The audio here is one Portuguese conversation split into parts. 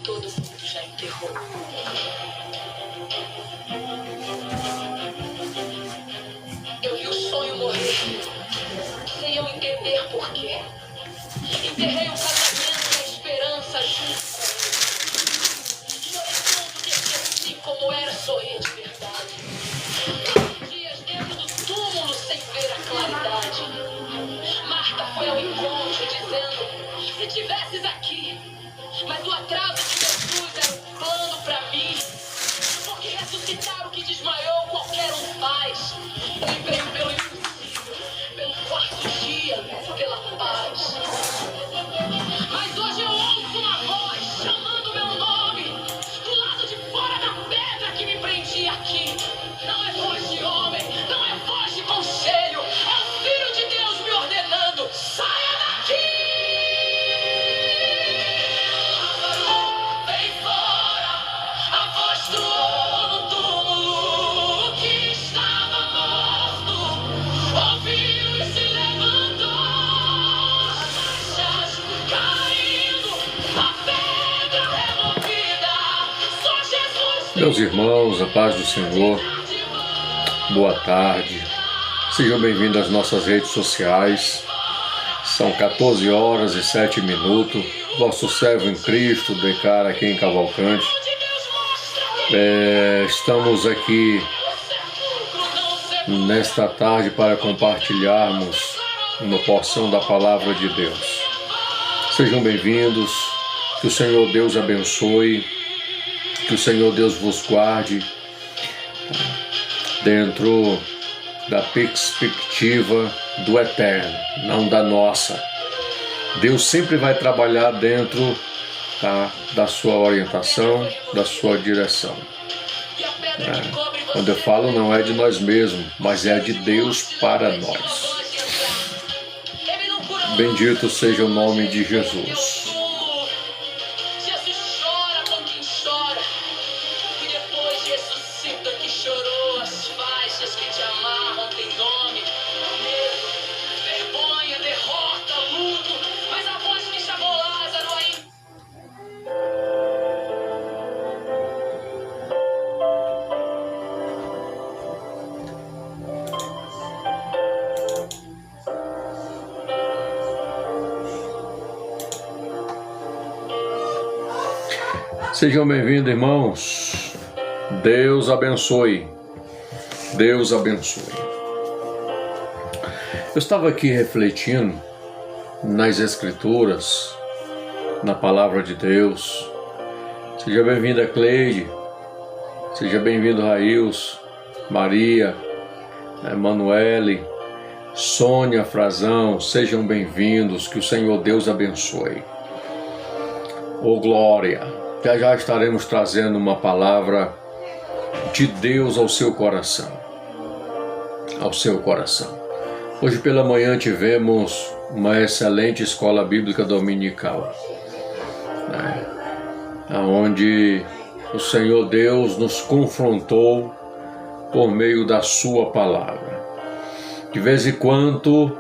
todo mundo já enterrou. Eu vi o sonho morrer, sem eu entender porquê. Enterrei o casamento e a esperança junto com ele. Chorei tanto que esqueci como era sorrir de verdade. Dias dentro do túmulo sem ver a claridade. Marta foi ao encontro dizendo: se tivesses aqui. Mas o atraso de Jesus era um plano pra mim. Porque ressuscitar o que desmaiou qualquer um faz. Ele veio pelo impossível, pelo quarto dia, pela paz. Mas hoje eu ouço uma voz chamando meu nome do lado de fora da pedra que me prendia aqui. Não é voz de homem, não é voz de conselho. É o Filho de Deus me ordenando: saia daqui! Vem fora! A voz troou no túmulo que estava morto. Ouviu e se levantou. As caindo, a pedra removida. Só Jesus. Meus irmãos, a paz do Senhor, boa tarde, sejam bem-vindos às nossas redes sociais. São 14 horas e 7 minutos, vosso servo em Cristo declara aqui em Cavalcante. Estamos aqui nesta tarde para compartilharmos uma porção da Palavra de Deus. Sejam bem-vindos, que o Senhor Deus abençoe, que o Senhor Deus vos guarde dentro da perspectiva do eterno, não da nossa. Deus sempre vai trabalhar dentro da sua orientação, da sua direção. Quando eu falo, não é de nós mesmos, mas é de Deus para nós. Bendito seja o nome de Jesus. Sejam bem-vindos, irmãos. Deus abençoe. Deus abençoe. Eu estava aqui refletindo nas Escrituras, na Palavra de Deus. Seja bem-vinda, Cleide. Seja bem-vindo, Rails, Maria, Emanuele, Sônia Frazão. Sejam bem-vindos. Que o Senhor Deus abençoe. Ô glória! Já estaremos trazendo uma palavra de Deus ao seu coração. Ao seu coração. Hoje pela manhã tivemos uma excelente escola bíblica dominical, onde o Senhor Deus nos confrontou por meio da sua palavra. De vez em quando,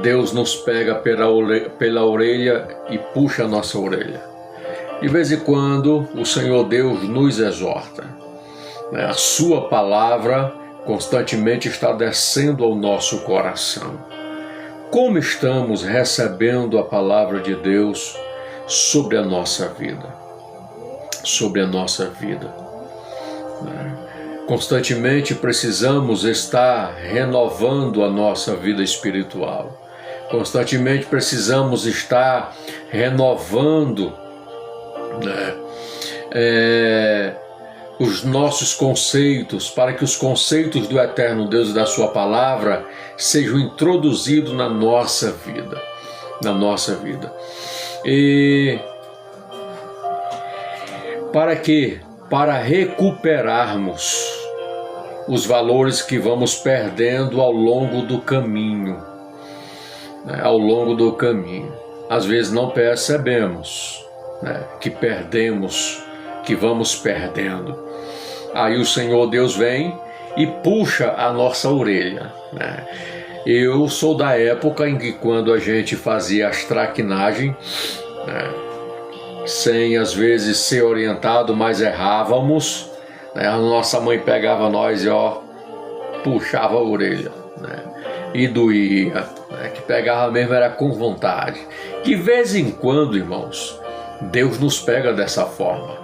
Deus nos pega pela orelha e puxa a nossa orelha. De vez em quando, o Senhor Deus nos exorta. A sua palavra constantemente está descendo ao nosso coração. Como estamos recebendo a palavra de Deus sobre a nossa vida? Sobre a nossa vida. Constantemente precisamos estar renovando a nossa vida espiritual. Constantemente precisamos estar renovando os nossos conceitos, para que os conceitos do eterno Deus e da sua palavra sejam introduzidos na nossa vida. E para quê? Para recuperarmos os valores que vamos perdendo ao longo do caminho. Às vezes não percebemos que perdemos, que vamos perdendo. Aí o Senhor Deus vem e puxa a nossa orelha. Eu sou da época em que, quando a gente fazia as traquinagens, sem às vezes ser orientado, mas errávamos, né? A nossa mãe pegava nós e puxava a orelha, né? E doía, né? Que pegava mesmo era com vontade. De vez em quando, irmãos, Deus nos pega dessa forma,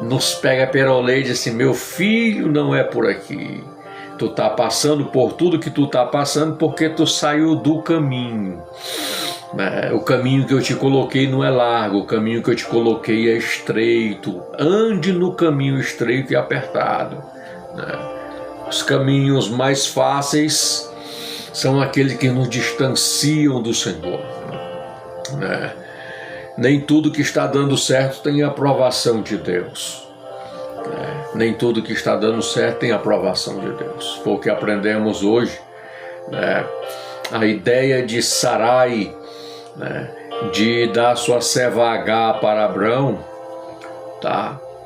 nos pega pela orelha e diz assim: meu filho, não é por aqui. Tu tá passando por tudo que tu tá passando porque tu saiu do caminho. O caminho que eu te coloquei não é largo, o caminho que eu te coloquei é estreito. Ande no caminho estreito e apertado. Os caminhos mais fáceis são aqueles que nos distanciam do Senhor. Nem tudo que está dando certo tem aprovação de Deus. Nem tudo que está dando certo tem aprovação de Deus. Foi o que aprendemos hoje. A ideia de Sarai, de dar sua serva H para Abrão,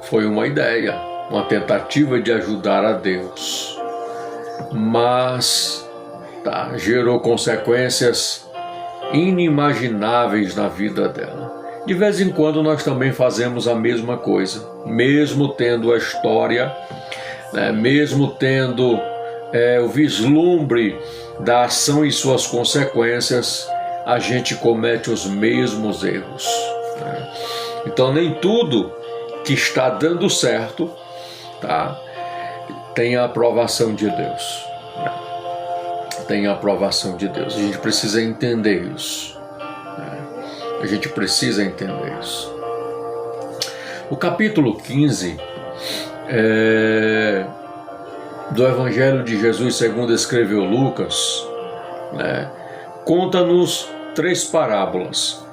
foi uma ideia, uma tentativa de ajudar a Deus. Mas gerou consequências inimagináveis na vida dela. De vez em quando nós também fazemos a mesma coisa, mesmo tendo a história, mesmo tendo o vislumbre da ação e suas consequências, a gente comete os mesmos erros. Então nem tudo que está dando certo tem a aprovação de Deus. Tem a aprovação de Deus. A gente precisa entender isso. A gente precisa entender isso. O capítulo 15 do Evangelho de Jesus segundo escreveu Lucas, conta-nos 3 parábolas.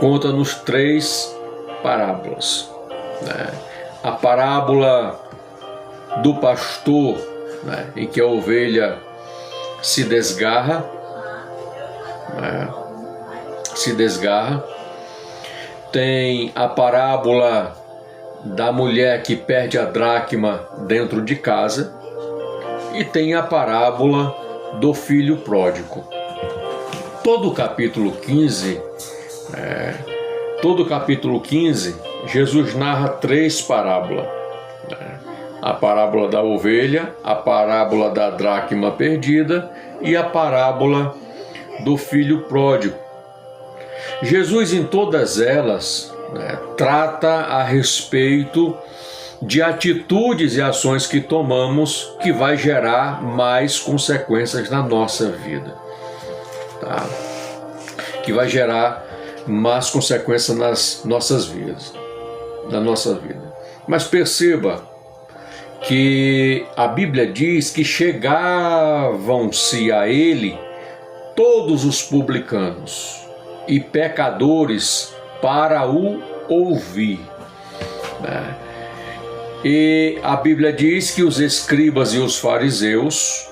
Conta-nos 3 parábolas. A parábola do pastor, em que a ovelha se desgarra, tem a parábola da mulher que perde a dracma dentro de casa e tem a parábola do filho pródigo. Todo o capítulo 15, Jesus narra 3 parábolas. A parábola da ovelha, a parábola da dracma perdida e a parábola do filho pródigo. Jesus, em todas elas, trata a respeito de atitudes e ações que tomamos que vai gerar mais consequências na nossa vida. Que vai gerar mais consequências nas nossas vidas, na nossa vida. Mas perceba que a Bíblia diz que chegavam-se a ele todos os publicanos e pecadores para o ouvir. E a Bíblia diz que os escribas e os fariseus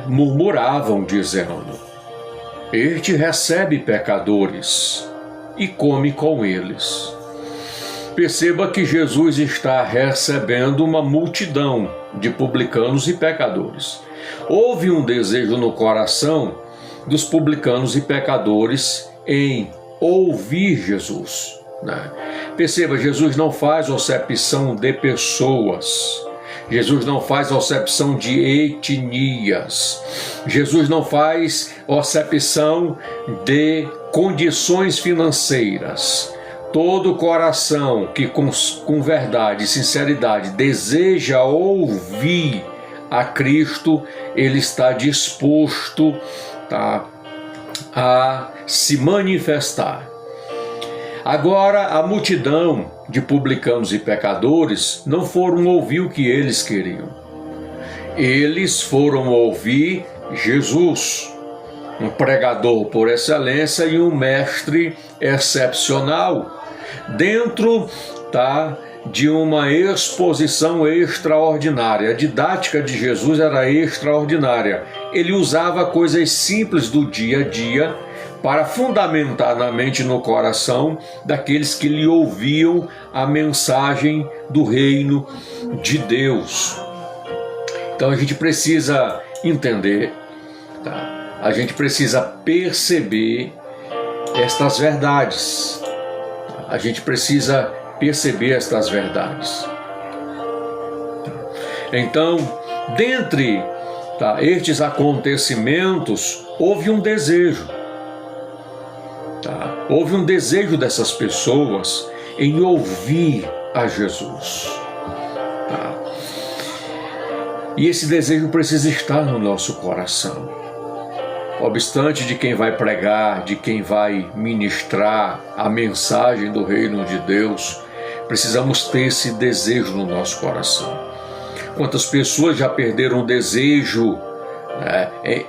murmuravam, dizendo: este recebe pecadores e come com eles. Perceba que Jesus está recebendo uma multidão de publicanos e pecadores. Houve um desejo no coração dos publicanos e pecadores em ouvir Jesus. Perceba, Jesus não faz acepção de pessoas. Jesus não faz acepção de etnias. Jesus não faz acepção de condições financeiras. Todo coração que com verdade e sinceridade deseja ouvir a Cristo, ele está disposto a se manifestar. Agora, a multidão de publicanos e pecadores não foram ouvir o que eles queriam. Eles foram ouvir Jesus, um pregador por excelência e um mestre excepcional, dentro de uma exposição extraordinária. A didática de Jesus era extraordinária. Ele usava coisas simples do dia a dia para fundamentar na mente e no coração daqueles que lhe ouviam a mensagem do reino de Deus. Então a gente precisa entender, a gente precisa perceber estas verdades. a gente precisa perceber estas verdades. Então, dentre estes acontecimentos, houve um desejo. Houve um desejo dessas pessoas em ouvir a Jesus. E esse desejo precisa estar no nosso coração. Obstante de quem vai pregar, de quem vai ministrar a mensagem do reino de Deus, precisamos ter esse desejo no nosso coração. Quantas pessoas já perderam o desejo,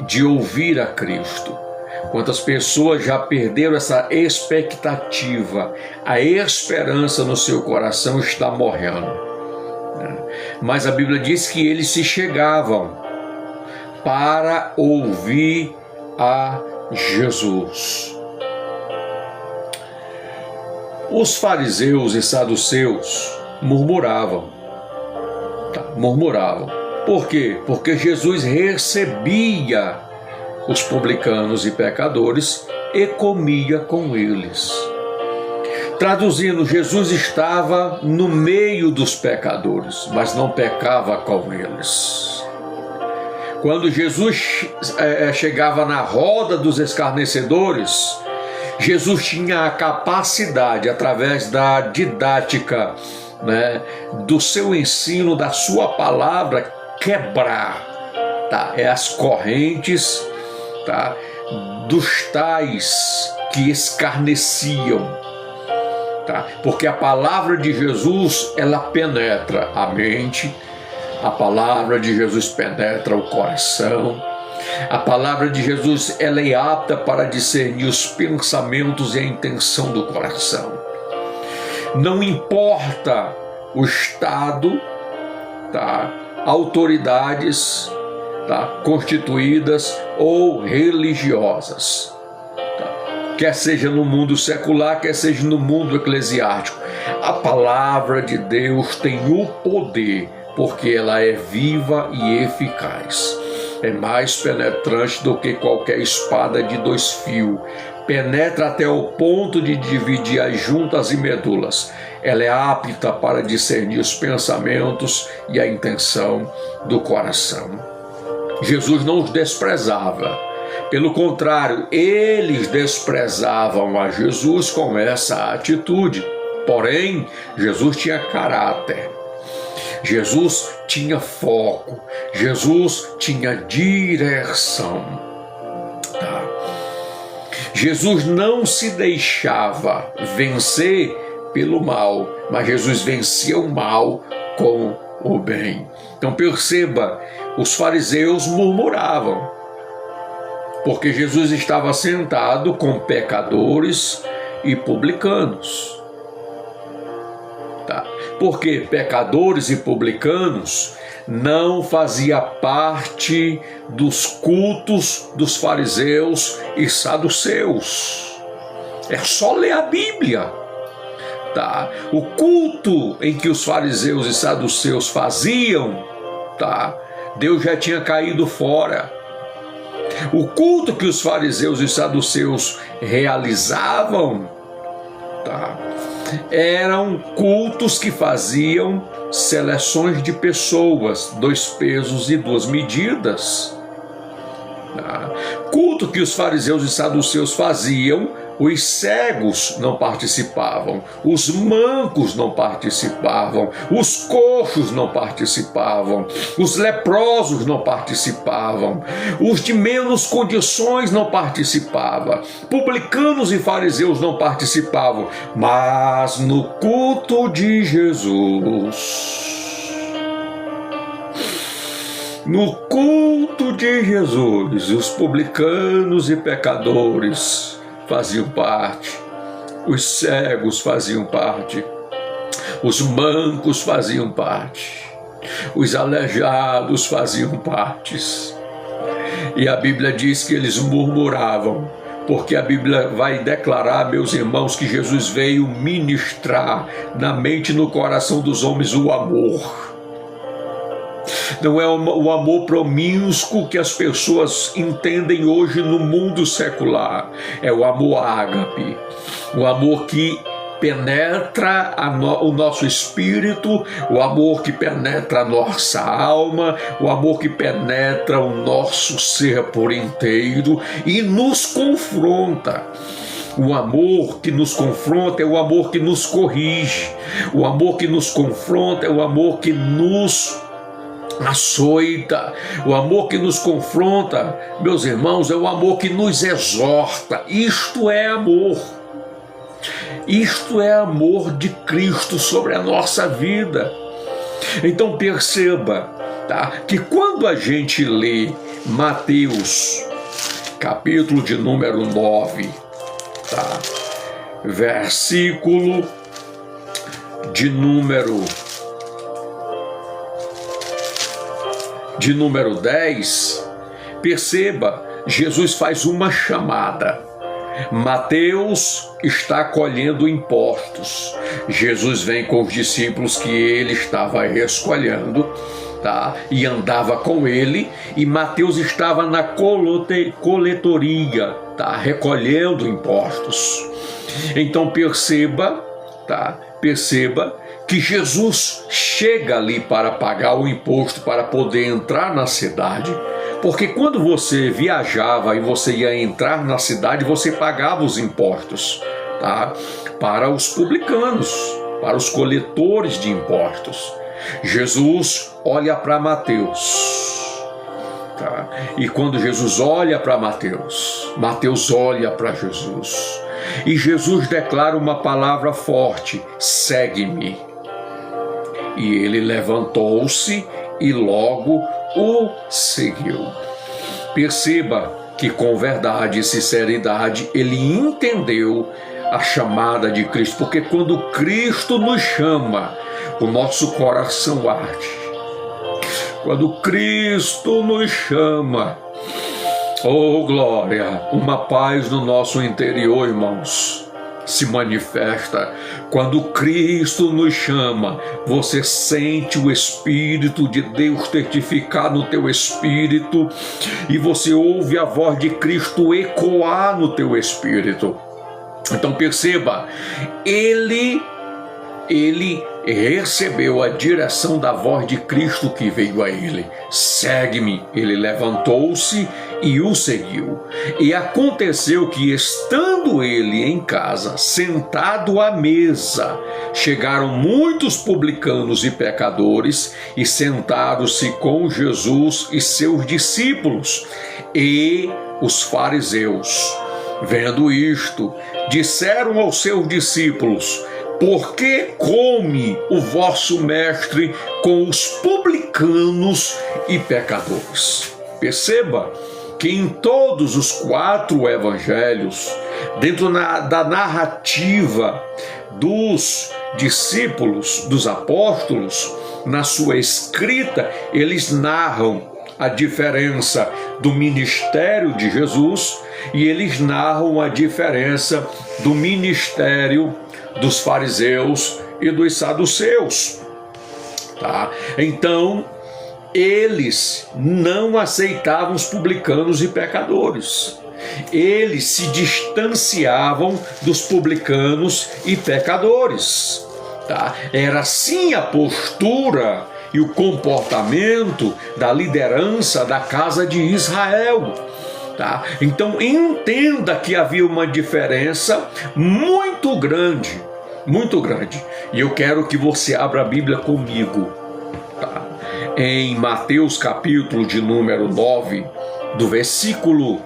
de ouvir a Cristo? Quantas pessoas já perderam essa expectativa? A esperança no seu coração está morrendo. Mas a Bíblia diz que eles se chegavam para ouvir a Jesus. Os fariseus e saduceus murmuravam. Por quê? Porque Jesus recebia os publicanos e pecadores e comia com eles. Traduzindo, Jesus estava no meio dos pecadores, mas não pecava com eles. Quando Jesus chegava na roda dos escarnecedores, Jesus tinha a capacidade, através da didática, do seu ensino, da sua palavra, quebrar as correntes dos tais que escarneciam. Porque a palavra de Jesus, ela penetra a mente, a palavra de Jesus penetra o coração, a palavra de Jesus, ela é apta para discernir os pensamentos e a intenção do coração. Não importa o estado, autoridades constituídas ou religiosas, quer seja no mundo secular, quer seja no mundo eclesiástico, a palavra de Deus tem o poder, porque ela é viva e eficaz. É mais penetrante do que qualquer espada de 2 fios. Penetra até o ponto de dividir as juntas e medulas. Ela é apta para discernir os pensamentos e a intenção do coração. Jesus não os desprezava. Pelo contrário, eles desprezavam a Jesus com essa atitude. Porém, Jesus tinha caráter. Jesus tinha foco. Jesus tinha direção. Jesus não se deixava vencer pelo mal, mas Jesus vencia o mal com o bem. Então perceba, os fariseus murmuravam, porque Jesus estava sentado com pecadores e publicanos. Porque pecadores e publicanos não fazia parte dos cultos dos fariseus e saduceus. É só ler a Bíblia. O culto em que os fariseus e saduceus faziam, Deus já tinha caído fora. O culto que os fariseus e saduceus realizavam, eram cultos que faziam seleções de pessoas, 2 pesos e 2 medidas. Culto que os fariseus e saduceus faziam, os cegos não participavam, os mancos não participavam, os coxos não participavam, os leprosos não participavam, os de menos condições não participavam, publicanos e fariseus não participavam, mas no culto de Jesus, no culto de Jesus, os publicanos e pecadores faziam parte, os cegos faziam parte, os mancos faziam parte, os aleijados faziam parte. E a Bíblia diz que eles murmuravam, porque a Bíblia vai declarar, meus irmãos, que Jesus veio ministrar na mente e no coração dos homens o amor. Não é o amor promíscuo que as pessoas entendem hoje no mundo secular. É o amor ágape, o amor que penetra o nosso espírito, o amor que penetra a nossa alma, o amor que penetra o nosso ser por inteiro e nos confronta. O amor que nos confronta é o amor que nos corrige. O amor que nos confronta é o amor que nos açoita. O amor que nos confronta, meus irmãos, é o amor que nos exorta. Isto é amor. Isto é amor de Cristo sobre a nossa vida. Então perceba, tá, que quando a gente lê Mateus, capítulo de número 9, tá, versículo de número 10, perceba, Jesus faz uma chamada. Mateus está colhendo impostos. Jesus vem com os discípulos que ele estava escolhendo, tá? E andava com ele, e Mateus estava na coletoria, tá? Recolhendo impostos. Então perceba, tá? Perceba que Jesus chega ali para pagar o imposto, para poder entrar na cidade, porque quando você viajava e você ia entrar na cidade, você pagava os impostos, tá? Para os publicanos, para os coletores de impostos. Jesus olha para Mateus, tá? E quando Jesus olha para Mateus, Mateus olha para Jesus, e Jesus declara uma palavra forte: segue-me. E ele levantou-se e logo o seguiu. Perceba que com verdade e sinceridade ele entendeu a chamada de Cristo, porque quando Cristo nos chama, o nosso coração arde. Quando Cristo nos chama, oh glória, uma paz no nosso interior, irmãos, se manifesta. Quando Cristo nos chama, você sente o Espírito de Deus testificar no teu espírito, e você ouve a voz de Cristo ecoar no teu espírito. Então perceba, ele recebeu a direção da voz de Cristo que veio a ele: segue-me. Ele levantou-se e o seguiu. E aconteceu que, estando ele em casa, sentado à mesa, chegaram muitos publicanos e pecadores e sentaram-se com Jesus e seus discípulos. E os fariseus, vendo isto, disseram aos seus discípulos: por que come o vosso mestre com os publicanos e pecadores? Perceba que em todos os 4 evangelhos, dentro da narrativa dos discípulos, dos apóstolos, na sua escrita, eles narram a diferença do ministério de Jesus e eles narram a diferença do ministério dos fariseus e dos saduceus, tá? Então, eles não aceitavam os publicanos e pecadores. Eles se distanciavam dos publicanos e pecadores, tá? Era assim a postura e o comportamento da liderança da casa de Israel, tá? Então entenda que havia uma diferença muito grande, e eu quero que você abra a Bíblia comigo, tá? Em Mateus capítulo de número 9, do versículo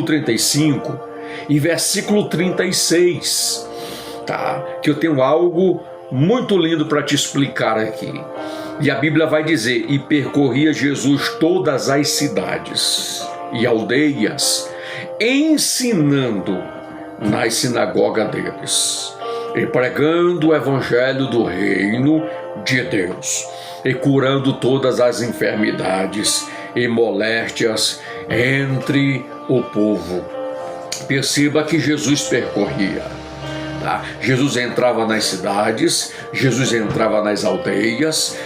35 e versículo 36, tá? Que eu tenho algo muito lindo para te explicar aqui. E a Bíblia vai dizer: e percorria Jesus todas as cidades e aldeias, ensinando nas sinagogas deles, e pregando o evangelho do reino de Deus, e curando todas as enfermidades e moléstias entre o povo. Perceba que Jesus percorria, tá? Jesus entrava nas cidades, Jesus entrava nas aldeias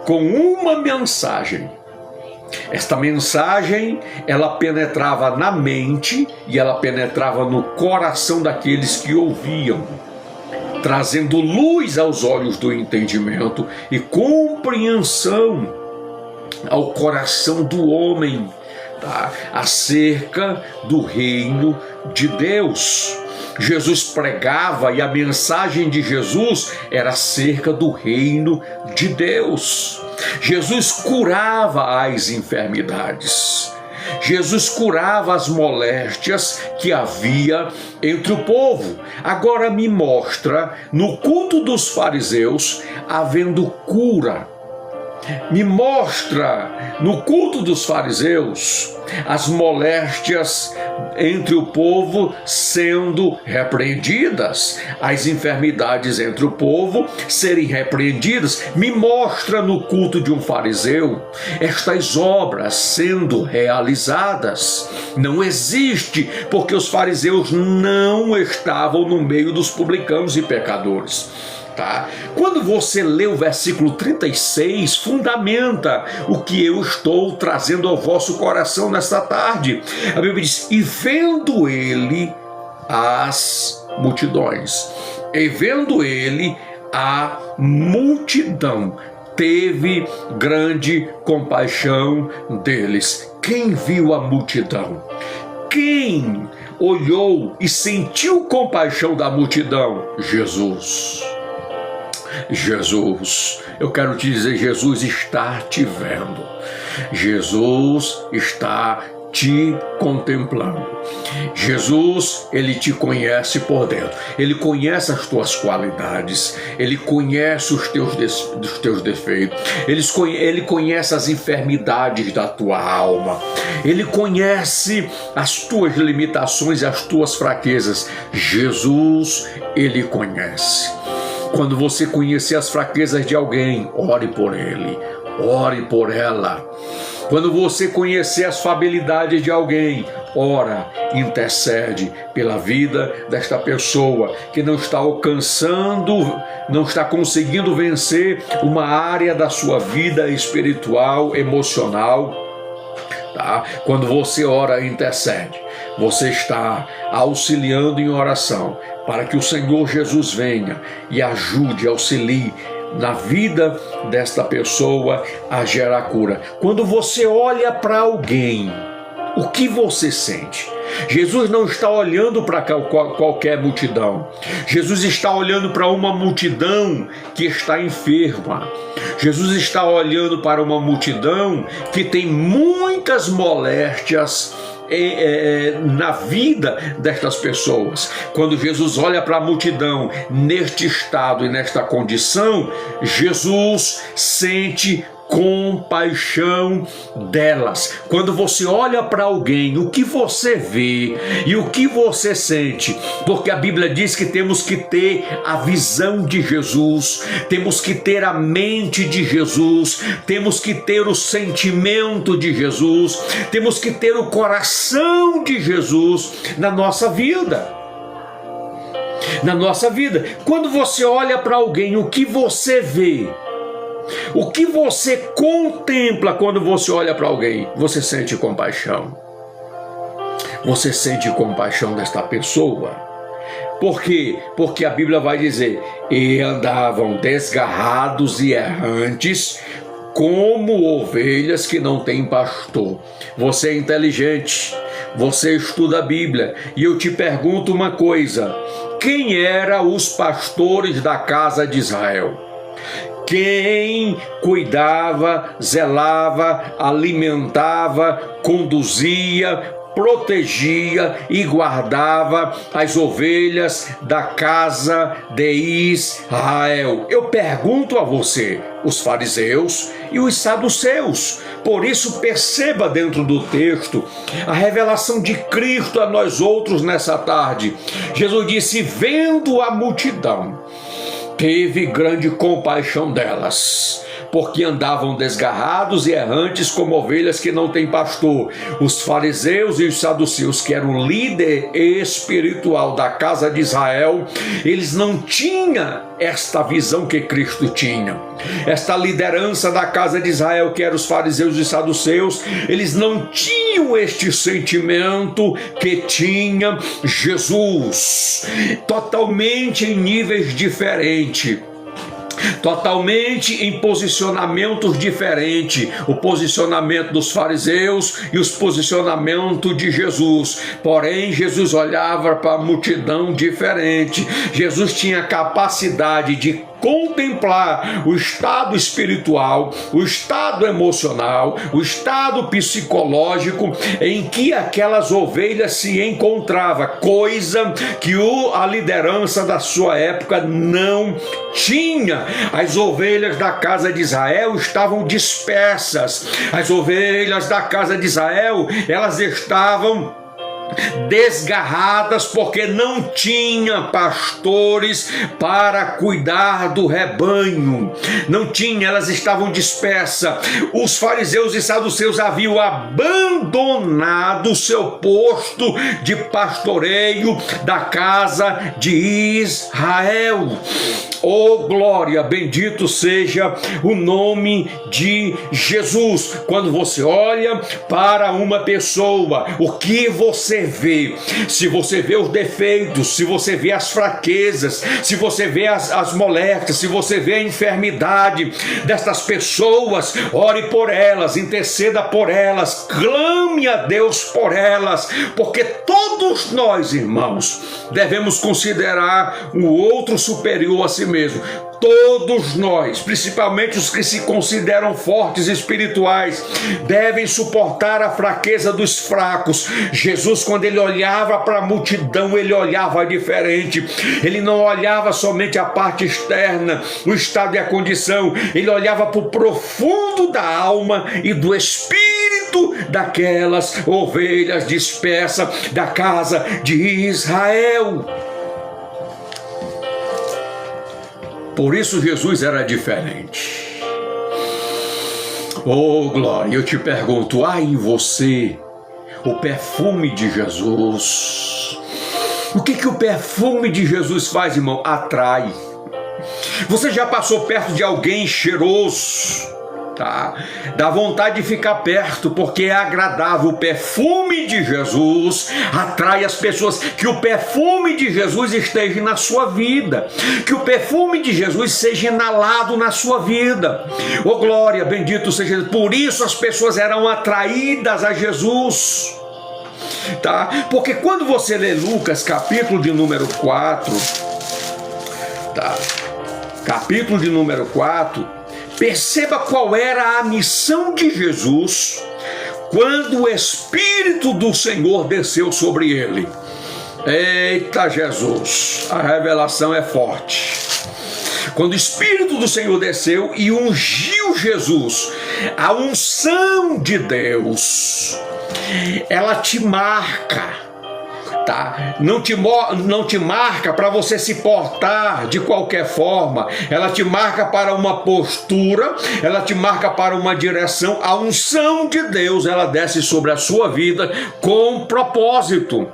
com uma mensagem. Esta mensagem, ela penetrava na mente e ela penetrava no coração daqueles que ouviam. trazendo luz aos olhos do entendimento e compreensão ao coração do homem, tá? Acerca do reino de Deus. Jesus pregava e a mensagem de Jesus era acerca do reino de Deus. Jesus curava as enfermidades. Jesus curava as moléstias que havia entre o povo. Agora me mostra no culto dos fariseus havendo cura. Me mostra no culto dos fariseus as moléstias entre o povo sendo repreendidas, as enfermidades entre o povo serem repreendidas. Me mostra no culto de um fariseu estas obras sendo realizadas. Não existe, porque os fariseus não estavam no meio dos publicanos e pecadores. Tá? Quando você lê o versículo 36, fundamenta o que eu estou trazendo ao vosso coração nesta tarde. A Bíblia diz: e vendo ele as multidões, e vendo ele a multidão, teve grande compaixão deles. Quem viu a multidão? Quem olhou e sentiu compaixão da multidão? Jesus. Jesus, eu quero te dizer, Jesus está te vendo, Jesus está te contemplando. Jesus, ele te conhece por dentro, ele conhece as tuas qualidades, ele conhece os teus defeitos, ele conhece as enfermidades da tua alma, ele conhece as tuas limitações e as tuas fraquezas. Jesus, ele conhece. Quando você conhecer as fraquezas de alguém, ore por ele, ore por ela. Quando você conhecer as fabilidades de alguém, ora, intercede pela vida desta pessoa que não está alcançando, não está conseguindo vencer uma área da sua vida espiritual, emocional. Tá? Quando você ora, intercede, você está auxiliando em oração para que o Senhor Jesus venha e ajude, auxilie na vida desta pessoa a gerar cura. Quando você olha para alguém, o que você sente? Jesus não está olhando para qualquer multidão. Jesus está olhando para uma multidão que está enferma. Jesus está olhando para uma multidão que tem muitas moléstias na vida destas pessoas. Quando Jesus olha para a multidão neste estado e nesta condição, Jesus sente compaixão delas. Quando você olha para alguém, o que você vê e o que você sente? Porque a Bíblia diz que temos que ter a visão de Jesus, temos que ter a mente de Jesus, temos que ter o sentimento de Jesus, temos que ter o coração de Jesus na nossa vida. Na nossa vida, quando você olha para alguém, o que você vê? O que você contempla quando você olha para alguém? Você sente compaixão. Você sente compaixão desta pessoa. Por quê? Porque a Bíblia vai dizer: e andavam desgarrados e errantes, como ovelhas que não têm pastor. Você é inteligente, você estuda a Bíblia, e eu te pergunto uma coisa: quem eram os pastores da casa de Israel? Quem cuidava, zelava, alimentava, conduzia, protegia e guardava as ovelhas da casa de Israel? Eu pergunto a você: os fariseus e os saduceus. Por isso, perceba dentro do texto a revelação de Cristo a nós outros nessa tarde. Jesus disse: vendo a multidão, teve grande compaixão delas, porque andavam desgarrados e errantes como ovelhas que não têm pastor. Os fariseus e os saduceus, que eram o líder espiritual da casa de Israel, eles não tinham esta visão que Cristo tinha. Esta liderança da casa de Israel, que eram os fariseus e saduceus, eles não tinham este sentimento que tinha Jesus, totalmente em níveis diferentes, totalmente em posicionamentos diferentes, o posicionamento dos fariseus e os posicionamentos de Jesus. Porém, Jesus olhava para a multidão diferente. Jesus tinha capacidade de contemplar o estado espiritual, o estado emocional, o estado psicológico em que aquelas ovelhas se encontravam, coisa que a liderança da sua época não tinha. As ovelhas da casa de Israel estavam dispersas. As ovelhas da casa de Israel, elas estavam desgarradas, porque não tinha pastores para cuidar do rebanho. Não tinha, elas estavam dispersas. Os fariseus e saduceus haviam abandonado o seu posto de pastoreio da casa de Israel. Oh glória, bendito seja o nome de Jesus. Quando você olha para uma pessoa, o que você vê? Se você vê os defeitos, se você vê as fraquezas, se você vê as moléstias, se você vê a enfermidade destas pessoas, ore por elas, interceda por elas, clame a Deus por elas, porque todos nós, irmãos, devemos considerar o outro superior a si mesmo. Todos nós, principalmente os que se consideram fortes espirituais, devem suportar a fraqueza dos fracos. Jesus, quando ele olhava para a multidão, ele olhava diferente. Ele não olhava somente a parte externa, o estado e a condição. Ele olhava para o profundo da alma e do espírito daquelas ovelhas dispersas da casa de Israel. Por isso Jesus era diferente. Oh glória, eu te pergunto, há em você o perfume de Jesus? O que o perfume de Jesus faz, irmão? Atrai. Você já passou perto de alguém cheiroso? Tá? Dá vontade de ficar perto, porque é agradável. O perfume de Jesus atrai as pessoas. Que o perfume de Jesus esteja na sua vida, que o perfume de Jesus seja inalado na sua vida. Oh glória, bendito seja Jesus. Por isso as pessoas eram atraídas a Jesus, tá? Porque quando você lê Lucas capítulo de número 4, tá? Capítulo de número 4, perceba qual era a missão de Jesus quando o Espírito do Senhor desceu sobre ele. Eita Jesus, a revelação é forte. Quando o Espírito do Senhor desceu e ungiu Jesus, a unção de Deus, ela te marca. Tá? Não te marca para você se portar de qualquer forma. Ela te marca para uma postura, ela te marca para uma direção. A unção de Deus, ela desce sobre a sua vida com propósito.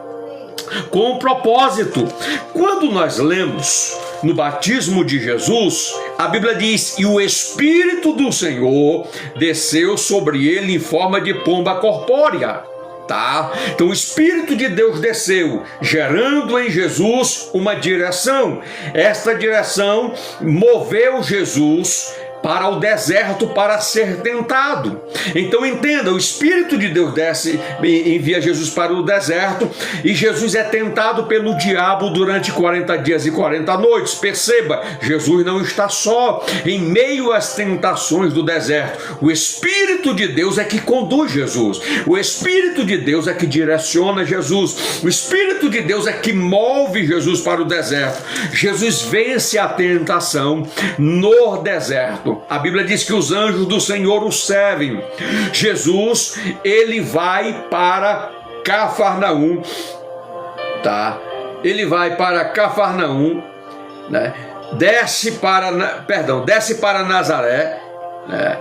Com propósito. Quando nós lemos no batismo de Jesus, a Bíblia diz: e o Espírito do Senhor desceu sobre ele em forma de pomba corpórea. Tá? Então o Espírito de Deus desceu, gerando em Jesus uma direção. Esta direção moveu Jesus para o deserto para ser tentado. Então entenda, o Espírito de Deus desce e envia Jesus para o deserto, e Jesus é tentado pelo diabo durante 40 dias e 40 noites. Perceba, Jesus não está só em meio às tentações do deserto. O Espírito de Deus é que conduz Jesus. O Espírito de Deus é que direciona Jesus. O Espírito de Deus é que move Jesus para o deserto. Jesus vence a tentação no deserto. A Bíblia diz que os anjos do Senhor o servem. Jesus, ele vai para Cafarnaum, tá? Ele vai para Cafarnaum, né? desce para Nazaré, né?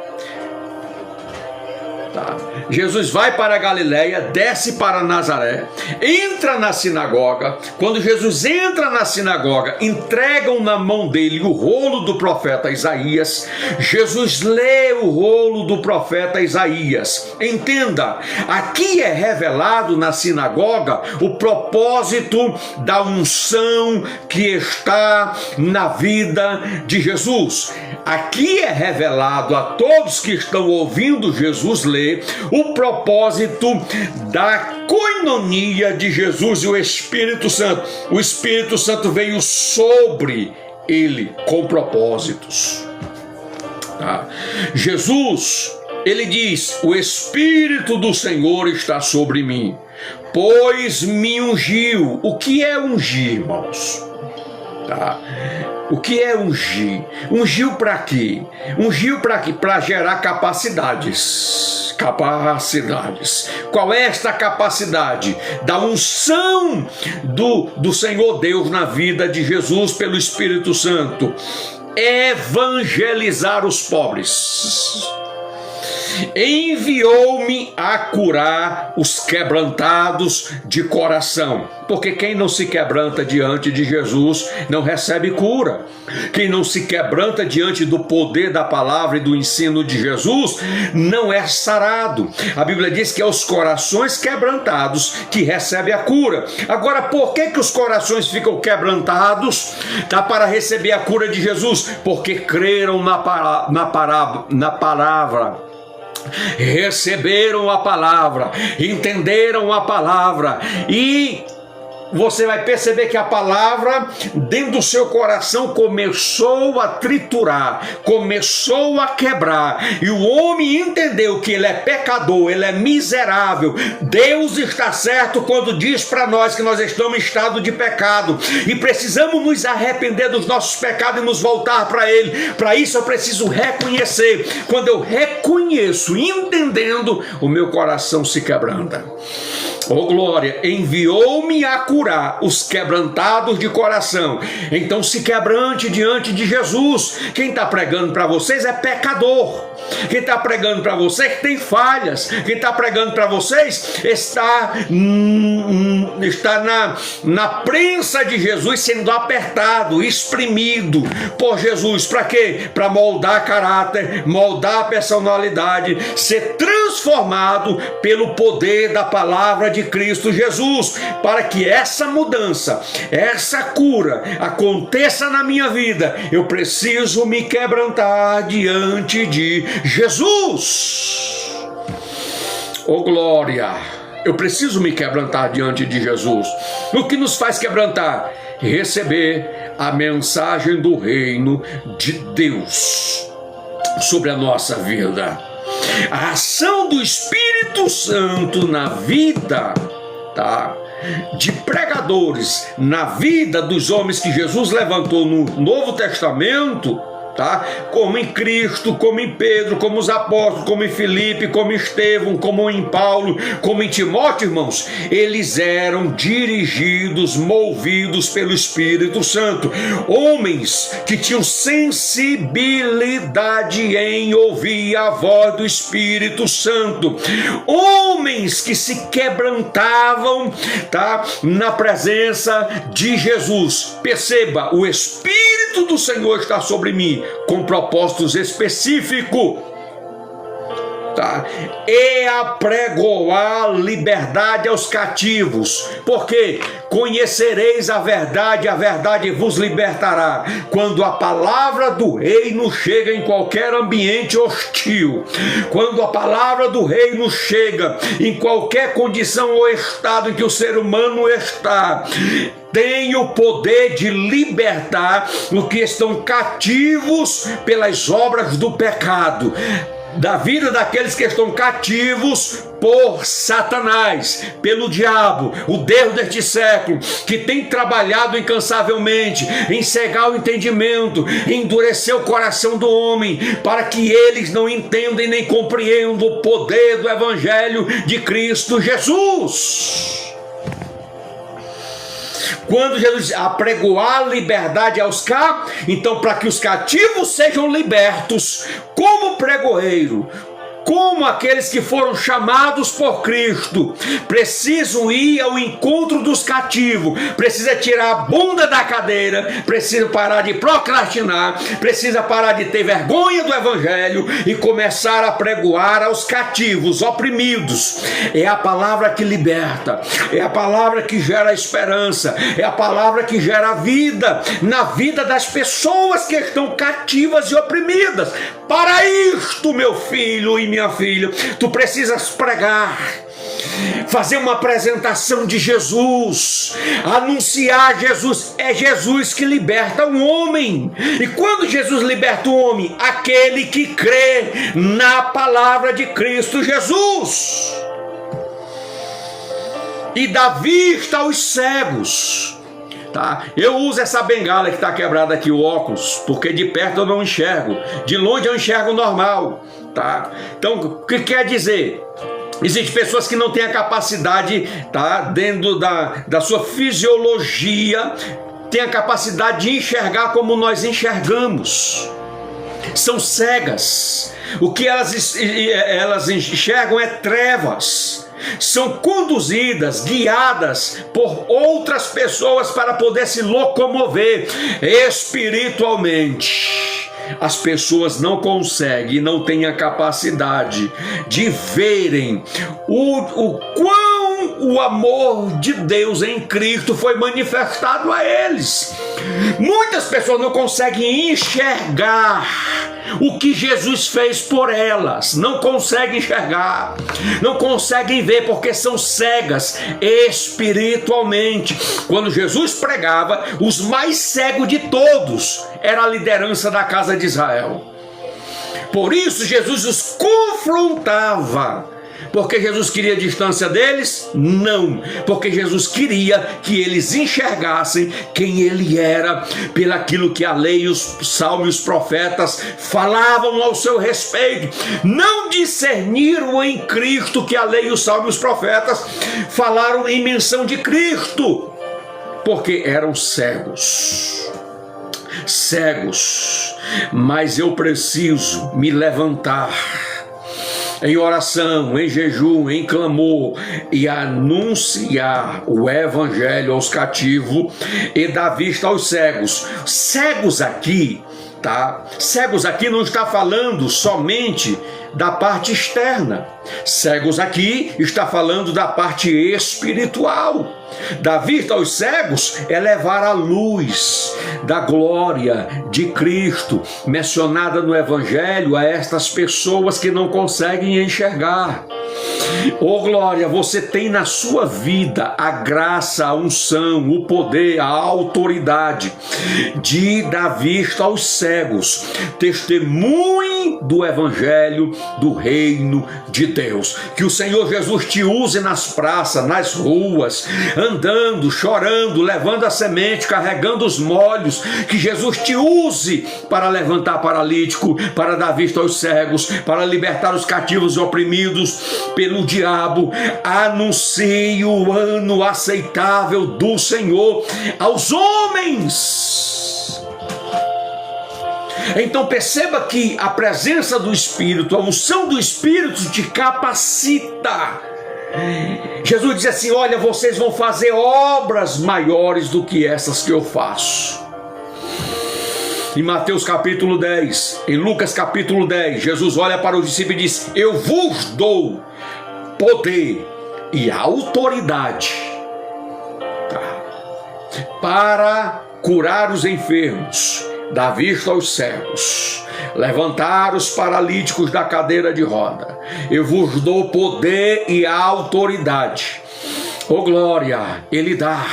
Tá. Jesus vai para a Galileia, desce para Nazaré, entra na sinagoga. Quando Jesus entra na sinagoga, entregam na mão dele o rolo do profeta Isaías. Jesus lê o rolo do profeta Isaías. Entenda, aqui é revelado na sinagoga o propósito da unção que está na vida de Jesus. Aqui é revelado a todos que estão ouvindo Jesus ler o propósito da coinonia de Jesus e o Espírito Santo. O Espírito Santo veio sobre ele com propósitos. Tá? Jesus, ele diz: o Espírito do Senhor está sobre mim, pois me ungiu. O que é ungir, irmãos? Tá? O que é ungir? Ungiu para quê? Ungiu para quê? Para gerar capacidades. Qual é esta capacidade? Da unção do Senhor Deus na vida de Jesus pelo Espírito Santo. Evangelizar os pobres. Enviou-me a curar os quebrantados de coração, porque quem não se quebranta diante de Jesus não recebe cura. Quem não se quebranta diante do poder da palavra e do ensino de Jesus não é sarado. A Bíblia diz que é os corações quebrantados que recebem a cura. Agora, por que os corações ficam quebrantados? Tá, para receber a cura de Jesus, porque creram na palavra. Receberam a palavra, entenderam a palavra, e você vai perceber que a palavra dentro do seu coração começou a triturar, começou a quebrar, e o homem entendeu que ele é pecador, ele é miserável. Deus está certo quando diz para nós que nós estamos em estado de pecado e precisamos nos arrepender dos nossos pecados e nos voltar para Ele. Para isso eu preciso reconhecer. Quando eu reconheço, entendendo, o meu coração se quebranta. Oh glória, enviou-me a curar os quebrantados de coração. Então se quebrante diante de Jesus. Quem está pregando para vocês é pecador. Quem está pregando para vocês tem falhas. Quem está pregando para vocês está na prensa de Jesus, sendo apertado, exprimido por Jesus. Para quê? Para moldar caráter, moldar personalidade, ser transformado pelo poder da palavra de Cristo Jesus. Para que essa mudança, essa cura aconteça na minha vida, eu preciso me quebrantar diante de Jesus. Oh glória! Eu preciso me quebrantar diante de Jesus. O que nos faz quebrantar? Receber a mensagem do reino de Deus sobre a nossa vida. A ação do Espírito Santo na vida, tá, de pregadores, na vida dos homens que Jesus levantou no Novo Testamento, tá? Como em Cristo, como em Pedro, como os apóstolos, como em Filipe, como em Estevão, como em Paulo, como em Timóteo, irmãos, eles eram dirigidos, movidos pelo Espírito Santo. Homens que tinham sensibilidade em ouvir a voz do Espírito Santo. Homens que se quebrantavam, tá, na presença de Jesus. Perceba, o Espírito do Senhor está sobre mim, com propósitos específicos, tá? E apregoar liberdade aos cativos, porque conhecereis a verdade vos libertará. Quando a palavra do reino chega em qualquer ambiente hostil, quando a palavra do reino chega em qualquer condição ou estado em que o ser humano está, tem o poder de libertar os que estão cativos pelas obras do pecado, da vida daqueles que estão cativos por Satanás, pelo diabo, o Deus deste século, que tem trabalhado incansavelmente em cegar o entendimento, em endurecer o coração do homem, para que eles não entendam e nem compreendam o poder do Evangelho de Cristo Jesus. Quando Jesus apregoar liberdade aos cativos, então para que os cativos sejam libertos, como pregoeiro, como aqueles que foram chamados por Cristo, precisam ir ao encontro dos cativos, precisa tirar a bunda da cadeira, precisa parar de procrastinar, precisa parar de ter vergonha do Evangelho e começar a pregoar aos cativos, oprimidos. É a palavra que liberta, é a palavra que gera esperança, é a palavra que gera vida na vida das pessoas que estão cativas e oprimidas. Para isto, meu filho e minha filha, tu precisas pregar, fazer uma apresentação de Jesus, anunciar Jesus. É Jesus que liberta o homem. E quando Jesus liberta o homem? Aquele que crê na palavra de Cristo Jesus e dá vista aos cegos. Tá? Eu uso essa bengala que está quebrada aqui, o óculos, porque de perto eu não enxergo, de longe eu enxergo normal. Tá? Então, o que quer dizer? Existem pessoas que não têm a capacidade, tá, dentro da sua fisiologia, tem a capacidade de enxergar como nós enxergamos. São cegas. O que elas enxergam é trevas. São conduzidas, guiadas por outras pessoas para poder se locomover espiritualmente. As pessoas não conseguem, não têm a capacidade de verem o quão o amor de Deus em Cristo foi manifestado a eles. Muitas pessoas não conseguem enxergar o que Jesus fez por elas, não conseguem enxergar, não conseguem ver porque são cegas espiritualmente. Quando Jesus pregava, os mais cegos de todos era a liderança da casa de Israel. Por isso Jesus os confrontava. Porque Jesus queria distância deles? Não. Porque Jesus queria que eles enxergassem quem ele era, pelaquilo que a lei, os salmos e os profetas falavam ao seu respeito. Não discerniram em Cristo que a lei, os salmos e os profetas falaram em menção de Cristo. Porque eram cegos. Cegos. Mas eu preciso me levantar em oração, em jejum, em clamor e anunciar o evangelho aos cativos e dar vista aos cegos. Cegos aqui, tá? Cegos aqui não está falando somente da parte externa. Cegos aqui está falando da parte espiritual. Dar vista aos cegos é levar a luz da glória de Cristo, mencionada no Evangelho, a estas pessoas que não conseguem enxergar. Oh glória, você tem na sua vida a graça, a unção, o poder, a autoridade de dar vista aos cegos, testemunho do Evangelho do reino de Deus. Que o Senhor Jesus te use nas praças, nas ruas, andando, chorando, levando a semente, carregando os molhos. Que Jesus te use para levantar paralítico, para dar vista aos cegos, para libertar os cativos e oprimidos pelo diabo. Anuncie o ano aceitável do Senhor aos homens. Então perceba que a presença do Espírito, a unção do Espírito te capacita. Jesus diz assim: olha, vocês vão fazer obras maiores do que essas que eu faço. Em Mateus capítulo 10, em Lucas capítulo 10, Jesus olha para os discípulos e diz: eu vos dou poder e autoridade para curar os enfermos, dar vista aos cegos, levantar os paralíticos da cadeira de roda. Eu vos dou poder e autoridade. Oh glória, ele dá.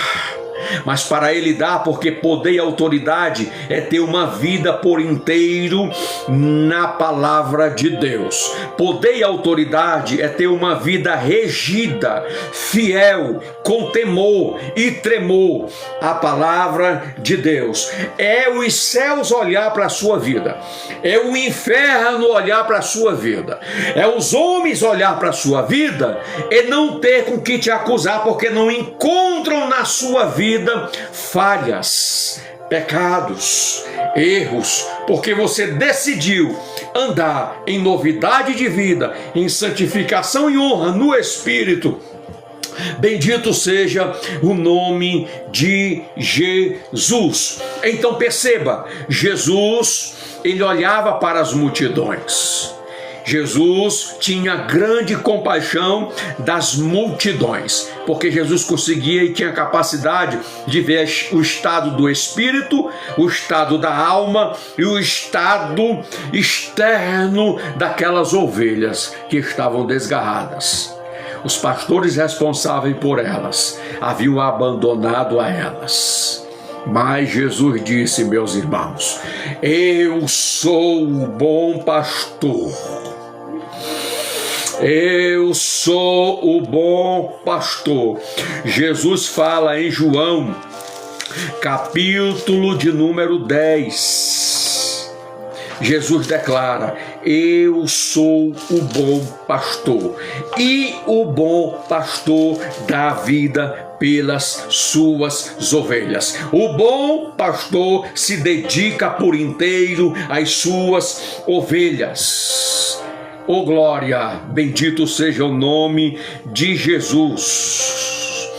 Mas para ele dar, porque poder e autoridade é ter uma vida por inteiro na palavra de Deus. Poder e autoridade é ter uma vida regida, fiel, com temor e tremor à palavra de Deus. É os céus olhar para a sua vida, é o inferno olhar para a sua vida, é os homens olhar para a sua vida e não ter com que te acusar, porque não encontram na sua vida vida falhas, pecados, erros, porque você decidiu andar em novidade de vida, em santificação e honra no Espírito. Bendito seja o nome de Jesus. Então perceba, Jesus, ele olhava para as multidões. Jesus tinha grande compaixão das multidões, porque Jesus conseguia e tinha capacidade de ver o estado do espírito, o estado da alma e o estado externo daquelas ovelhas que estavam desgarradas. Os pastores responsáveis por elas haviam abandonado a elas. Mas Jesus disse, meus irmãos, eu sou o bom pastor. Eu sou o bom pastor. Jesus fala em João, capítulo de número 10. Jesus declara, eu sou o bom pastor. E o bom pastor dá vida pelas suas ovelhas. O bom pastor se dedica por inteiro às suas ovelhas. Oh glória, bendito seja o nome de Jesus.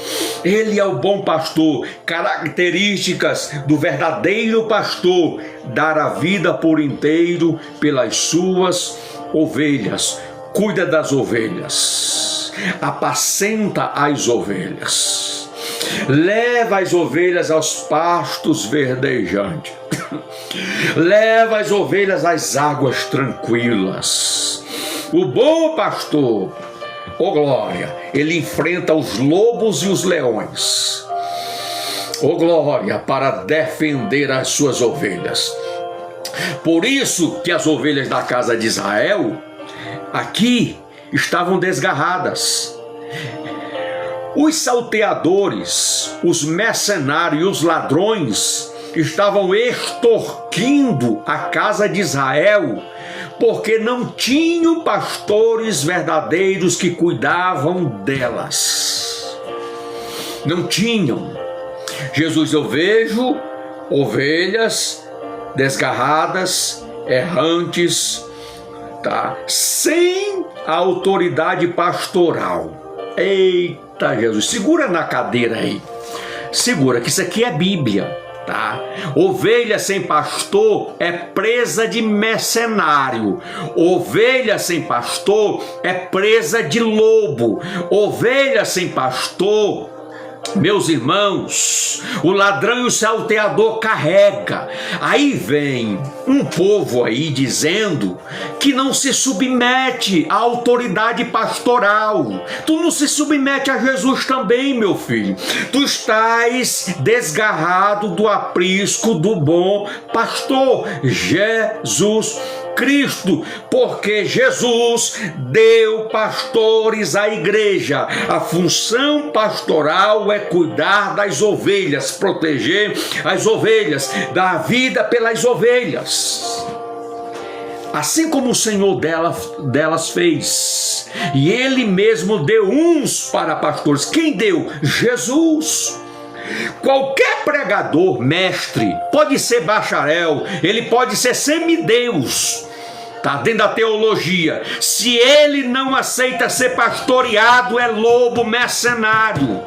Ele é o bom pastor, características do verdadeiro pastor, dar a vida por inteiro pelas suas ovelhas. Cuida das ovelhas, apacenta as ovelhas, leva as ovelhas aos pastos verdejantes, leva as ovelhas às águas tranquilas. O bom pastor, oh glória, ele enfrenta os lobos e os leões, oh glória, para defender as suas ovelhas. Por isso que as ovelhas da casa de Israel aqui estavam desgarradas. Os salteadores, os mercenários e os ladrões estavam extorquindo a casa de Israel, porque não tinham pastores verdadeiros que cuidavam delas. Não tinham. Jesus, eu vejo ovelhas desgarradas, errantes, sem a autoridade pastoral. Eita Jesus, segura na cadeira aí, segura, que isso aqui é Bíblia, tá? Ovelha sem pastor é presa de mercenário, ovelha sem pastor é presa de lobo, ovelha sem pastor, meus irmãos, o ladrão e o salteador carrega. Aí vem um povo aí dizendo que não se submete à autoridade pastoral. Tu não se submete a Jesus também, meu filho. Tu estás desgarrado do aprisco do bom pastor, Jesus Cristo, porque Jesus deu pastores à igreja. A função pastoral é cuidar das ovelhas, proteger as ovelhas, dar vida pelas ovelhas, assim como o Senhor delas fez. E Ele mesmo deu uns para pastores. Quem deu? Jesus. Qualquer pregador, mestre, pode ser bacharel, ele pode ser semideus, tá dentro da teologia. Se ele não aceita ser pastoreado, é lobo mercenário.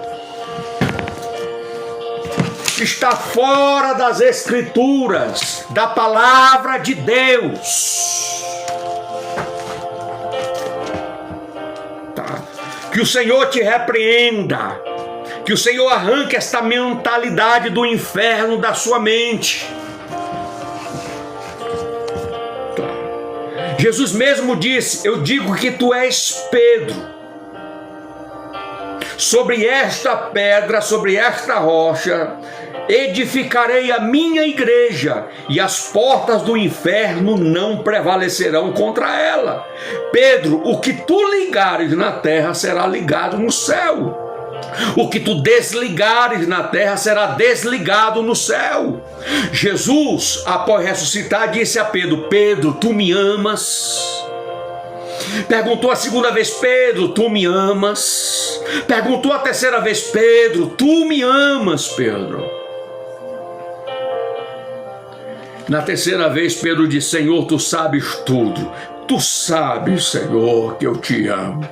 Está fora das Escrituras, da palavra de Deus. Tá? Que o Senhor te repreenda. Que o Senhor arranque esta mentalidade do inferno da sua mente. Jesus mesmo disse, eu digo que tu és Pedro. Sobre esta pedra, sobre esta rocha, edificarei a minha igreja, e as portas do inferno não prevalecerão contra ela. Pedro, o que tu ligares na terra será ligado no céu. O que tu desligares na terra será desligado no céu. Jesus, após ressuscitar, disse a Pedro, Pedro, tu me amas? Perguntou a segunda vez: Pedro, tu me amas? Perguntou a terceira vez: Pedro, tu me amas, Pedro? Na terceira vez, Pedro disse: Senhor, tu sabes tudo. Tu sabes, Senhor, que eu te amo.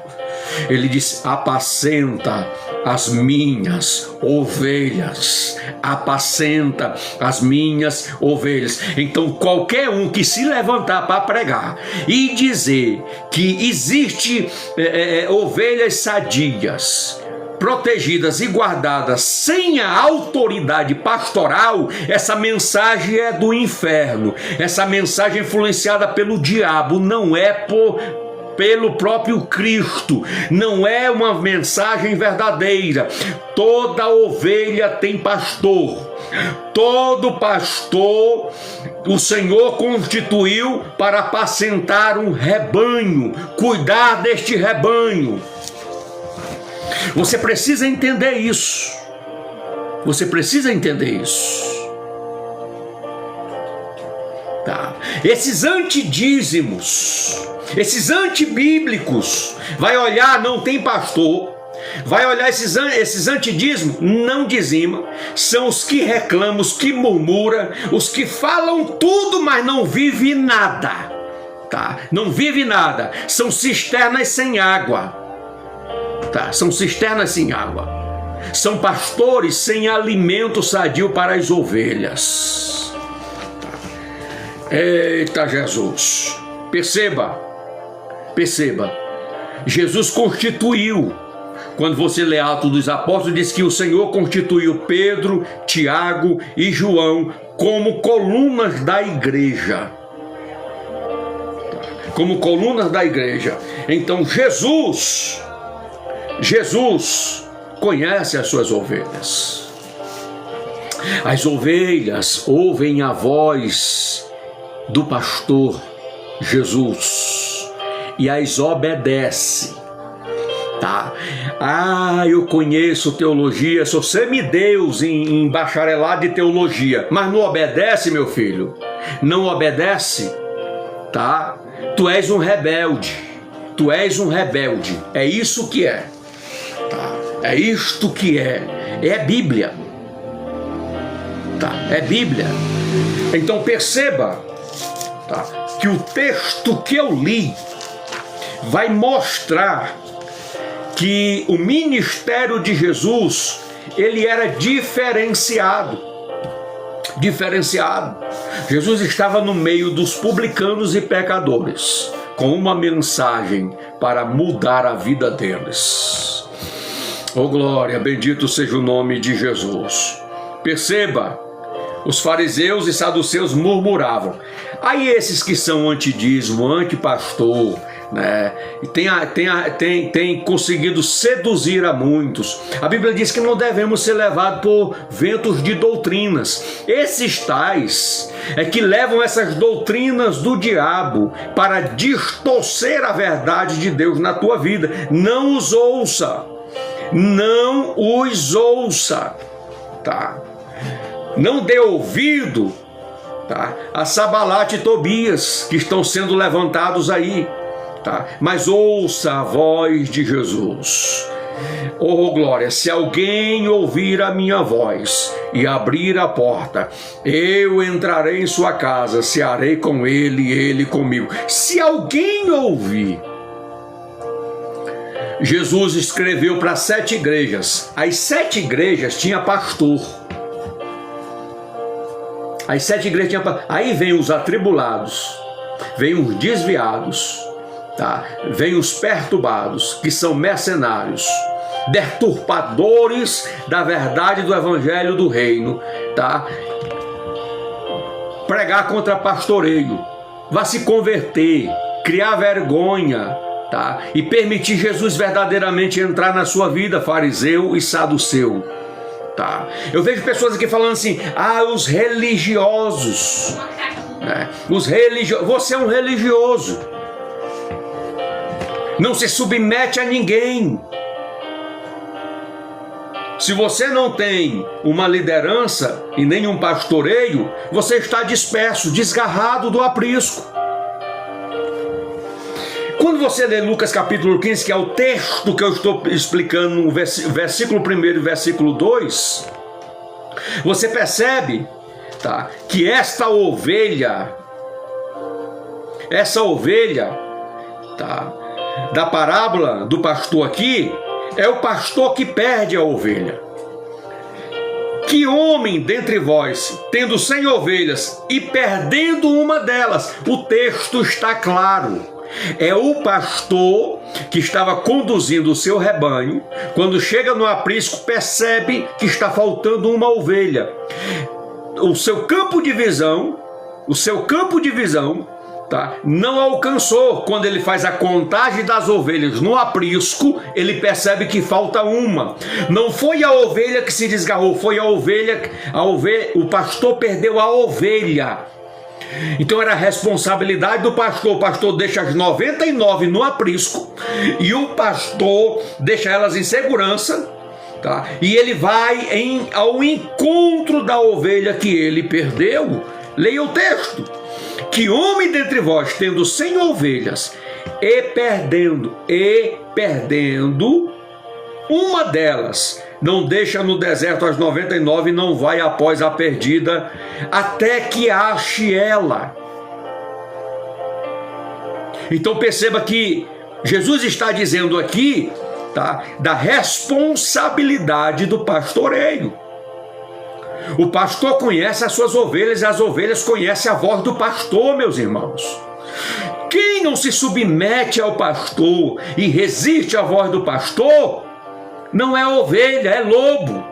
Ele disse: apacenta as minhas ovelhas. Apacenta as minhas ovelhas. Então, qualquer um que se levantar para pregar e dizer que existe ovelhas sadias, protegidas e guardadas sem a autoridade pastoral, essa mensagem é do inferno. Essa mensagem é influenciada pelo diabo, não é pelo próprio Cristo. Não é uma mensagem verdadeira. Toda ovelha tem pastor. Todo pastor o Senhor constituiu para apacentar um rebanho, cuidar deste rebanho. Você precisa entender isso. Você precisa entender isso. Tá. Esses antidízimos, esses antibíblicos, vai olhar, não tem pastor, vai olhar esses antidízimos, não dizima, são os que reclamam, os que murmuram, os que falam tudo, mas não vivem nada. Tá. Não vive nada. São cisternas sem água. Tá. São cisternas sem água. São pastores sem alimento sadio para as ovelhas. Eita Jesus, perceba, Jesus constituiu, quando você lê Atos dos Apóstolos, diz que o Senhor constituiu Pedro, Tiago e João como colunas da igreja. Como colunas da igreja. Então Jesus conhece as suas ovelhas. As ovelhas ouvem a voz do pastor Jesus e as obedece, tá? Eu conheço teologia, sou semideus em bacharelado de teologia, mas não obedece, meu filho? Não obedece, tá? Tu és um rebelde, é isso que é, tá? É isto que é Bíblia, tá? É Bíblia. Então perceba, tá, que o texto que eu li vai mostrar que o ministério de Jesus, ele era diferenciado. Jesus estava no meio dos publicanos e pecadores, com uma mensagem para mudar a vida deles. Oh glória, bendito seja o nome de Jesus. Perceba, os fariseus e saduceus murmuravam. Aí esses que são antidízimo, antipastor, né, tem conseguido seduzir a muitos. A Bíblia diz que não devemos ser levados por ventos de doutrinas. Esses tais é que levam essas doutrinas do diabo para distorcer a verdade de Deus na tua vida. Não os ouça. Não os ouça. Tá? Não dê ouvido, tá, a Sanbalate e Tobias que estão sendo levantados aí, tá? Mas ouça a voz de Jesus. Oh glória, se alguém ouvir a minha voz e abrir a porta, eu entrarei em sua casa, cearei com ele e ele comigo. Se alguém ouvir. Jesus escreveu para 7 igrejas. As 7 igrejas tinham pastor. As 7 igrejas tinham pastor. Aí vem os atribulados, vem os desviados, tá? Vem os perturbados, que são mercenários, deturpadores da verdade do evangelho do reino, tá? Pregar contra pastoreio, vá se converter, criar vergonha, tá? E permitir Jesus verdadeiramente entrar na sua vida, fariseu e saduceu, tá? Eu vejo pessoas aqui falando assim: os religiosos, né? Você é um religioso, não se submete a ninguém. Se você não tem uma liderança e nenhum pastoreio, você está disperso, desgarrado do aprisco. Quando você lê Lucas capítulo 15, que é o texto que eu estou explicando no versículo 1 e versículo 2, você percebe, tá, que essa ovelha, tá, da parábola do pastor aqui, é o pastor que perde a ovelha. Que homem dentre vós, tendo 100 ovelhas e perdendo uma delas? O texto está claro. É o pastor que estava conduzindo o seu rebanho, quando chega no aprisco, percebe que está faltando uma ovelha. O seu campo de visão, tá, não alcançou. Quando ele faz a contagem das ovelhas no aprisco, ele percebe que falta uma. Não foi a ovelha que se desgarrou, foi a ovelha, o pastor perdeu a ovelha. Então era a responsabilidade do pastor. O pastor deixa as 99 no aprisco e o pastor deixa elas em segurança, tá? E ele vai ao encontro da ovelha que ele perdeu. Leia o texto. Que homem dentre vós, tendo 100 ovelhas e perdendo uma delas, não deixa no deserto as 99 e não vai após a perdida, até que ache ela. Então perceba que Jesus está dizendo aqui, tá, da responsabilidade do pastoreio. O pastor conhece as suas ovelhas e as ovelhas conhecem a voz do pastor, meus irmãos. Quem não se submete ao pastor e resiste à voz do pastor, não é ovelha, é lobo.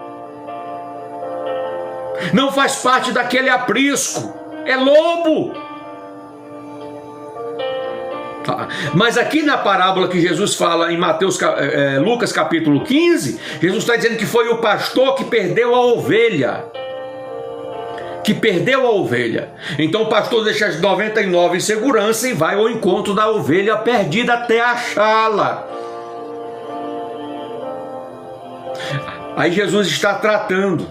Não faz parte daquele aprisco, é lobo. Tá. Mas aqui na parábola que Jesus fala em Lucas capítulo 15, Jesus está dizendo que foi o pastor que perdeu a ovelha. Então o pastor deixa as 99 em segurança e vai ao encontro da ovelha perdida até achá-la. Aí Jesus está tratando,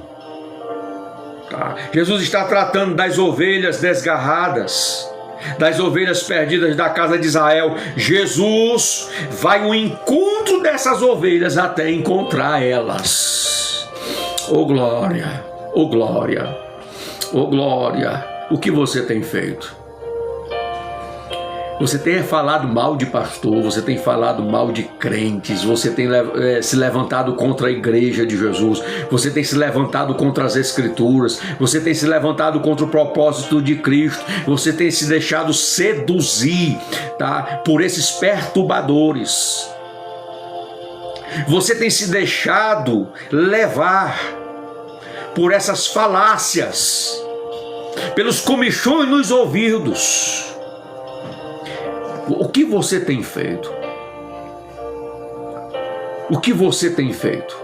tá? Jesus está tratando das ovelhas desgarradas, das ovelhas perdidas da casa de Israel. Jesus vai ao encontro dessas ovelhas até encontrar elas. Oh glória, oh glória, oh glória. O que você tem feito? Você tem falado mal de pastor, você tem falado mal de crentes, você tem se levantado contra a igreja de Jesus, você tem se levantado contra as escrituras, você tem se levantado contra o propósito de Cristo, você tem se deixado seduzir, tá, por esses perturbadores. Você tem se deixado levar por essas falácias, pelos comichões nos ouvidos. O que você tem feito? O que você tem feito?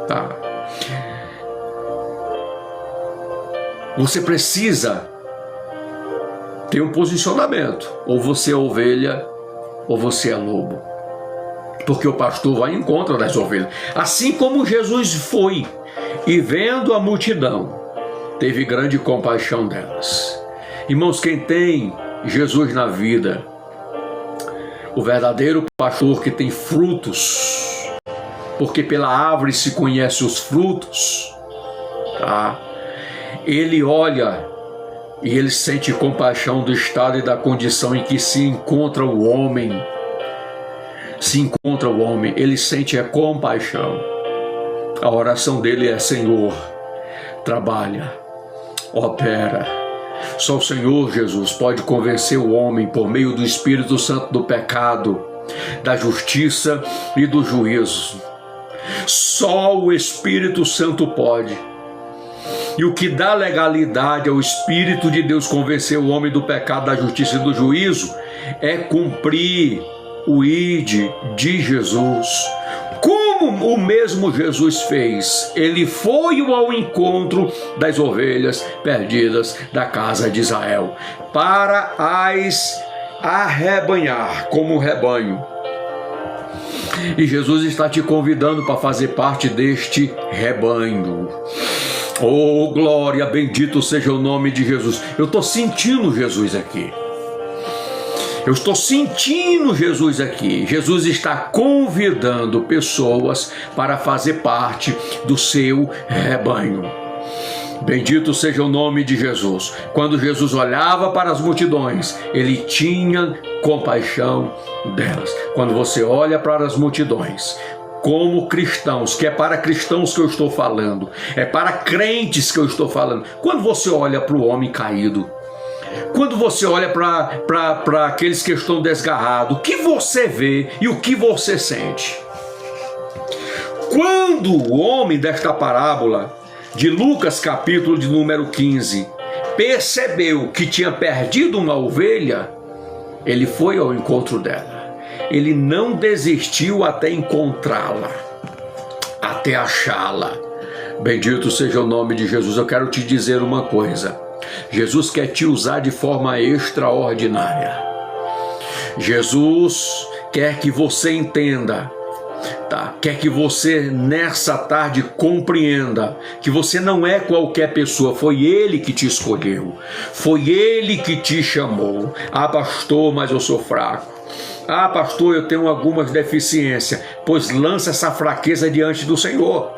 Tá. Você precisa ter um posicionamento. Ou você é ovelha, ou você é lobo. Porque o pastor vai em encontro das ovelhas. Assim como Jesus foi, e vendo a multidão, teve grande compaixão delas. Irmãos, quem tem Jesus na vida, o verdadeiro pastor que tem frutos, porque pela árvore se conhece os frutos, tá? Ele olha e ele sente compaixão do estado e da condição em que se encontra o homem. Ele sente a compaixão. A oração dele é: Senhor, trabalha, opera. Só o Senhor Jesus pode convencer o homem por meio do Espírito Santo do pecado, da justiça e do juízo. Só o Espírito Santo pode. E o que dá legalidade ao Espírito de Deus convencer o homem do pecado, da justiça e do juízo é cumprir o ide de Jesus. Como o mesmo Jesus fez, ele foi ao encontro das ovelhas perdidas da casa de Israel, para as arrebanhar como rebanho. E Jesus está te convidando para fazer parte deste rebanho. Oh glória, bendito seja o nome de Jesus. Eu estou sentindo Jesus aqui. Eu estou sentindo Jesus aqui. Jesus está convidando pessoas para fazer parte do seu rebanho. Bendito seja o nome de Jesus. Quando Jesus olhava para as multidões, ele tinha compaixão delas. Quando você olha para as multidões, como cristãos, que é para cristãos que eu estou falando, é para crentes que eu estou falando. Quando você olha para o homem caído, quando você olha para aqueles que estão desgarrados, o que você vê e o que você sente? Quando o homem desta parábola de Lucas, capítulo de número 15, percebeu que tinha perdido uma ovelha, ele foi ao encontro dela. Ele não desistiu até encontrá-la, até achá-la. Bendito seja o nome de Jesus. Eu quero te dizer uma coisa. Jesus quer te usar de forma extraordinária. Jesus quer que você entenda, tá? Quer que você nessa tarde compreenda que você não é qualquer pessoa. Foi Ele que te escolheu. Foi Ele que te chamou. Ah, pastor, mas eu sou fraco. Ah, pastor, eu tenho algumas deficiências. Pois lança essa fraqueza diante do Senhor.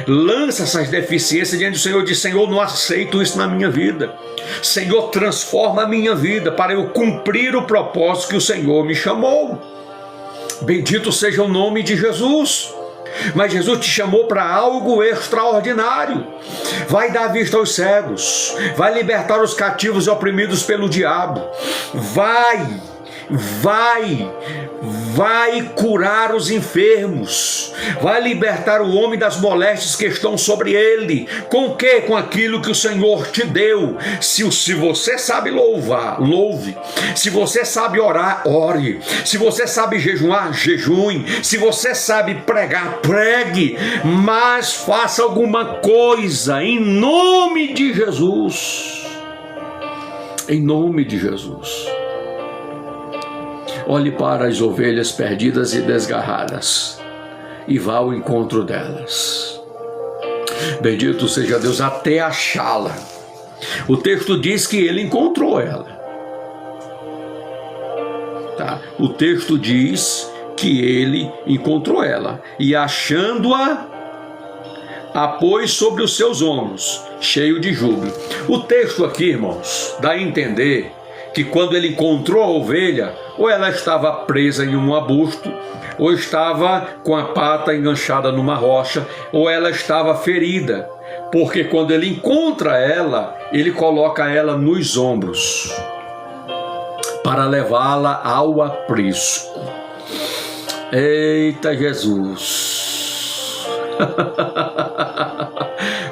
Lança essas deficiências diante do Senhor. Diz: Senhor, não aceito isso na minha vida. Senhor, transforma a minha vida para eu cumprir o propósito que o Senhor me chamou. Bendito seja o nome de Jesus. Mas Jesus te chamou para algo extraordinário. Vai dar vista aos cegos, vai libertar os cativos e oprimidos pelo diabo, vai curar os enfermos, vai libertar o homem das moléstias que estão sobre ele. Com o quê? Com aquilo que o Senhor te deu. Se você sabe louvar, louve. Se você sabe orar, ore. Se você sabe jejuar, jejue. Se você sabe pregar, pregue. Mas faça alguma coisa em nome de Jesus. Em nome de Jesus. Olhe para as ovelhas perdidas e desgarradas e vá ao encontro delas. Bendito seja Deus, até achá-la. O texto diz que ele encontrou ela. Tá? O texto diz que ele encontrou ela e, achando-a, a pôs sobre os seus ombros, cheio de júbilo. O texto aqui, irmãos, dá a entender que quando ele encontrou a ovelha, ou ela estava presa em um arbusto, ou estava com a pata enganchada numa rocha, ou ela estava ferida, porque quando ele encontra ela, ele coloca ela nos ombros, para levá-la ao aprisco. Eita Jesus!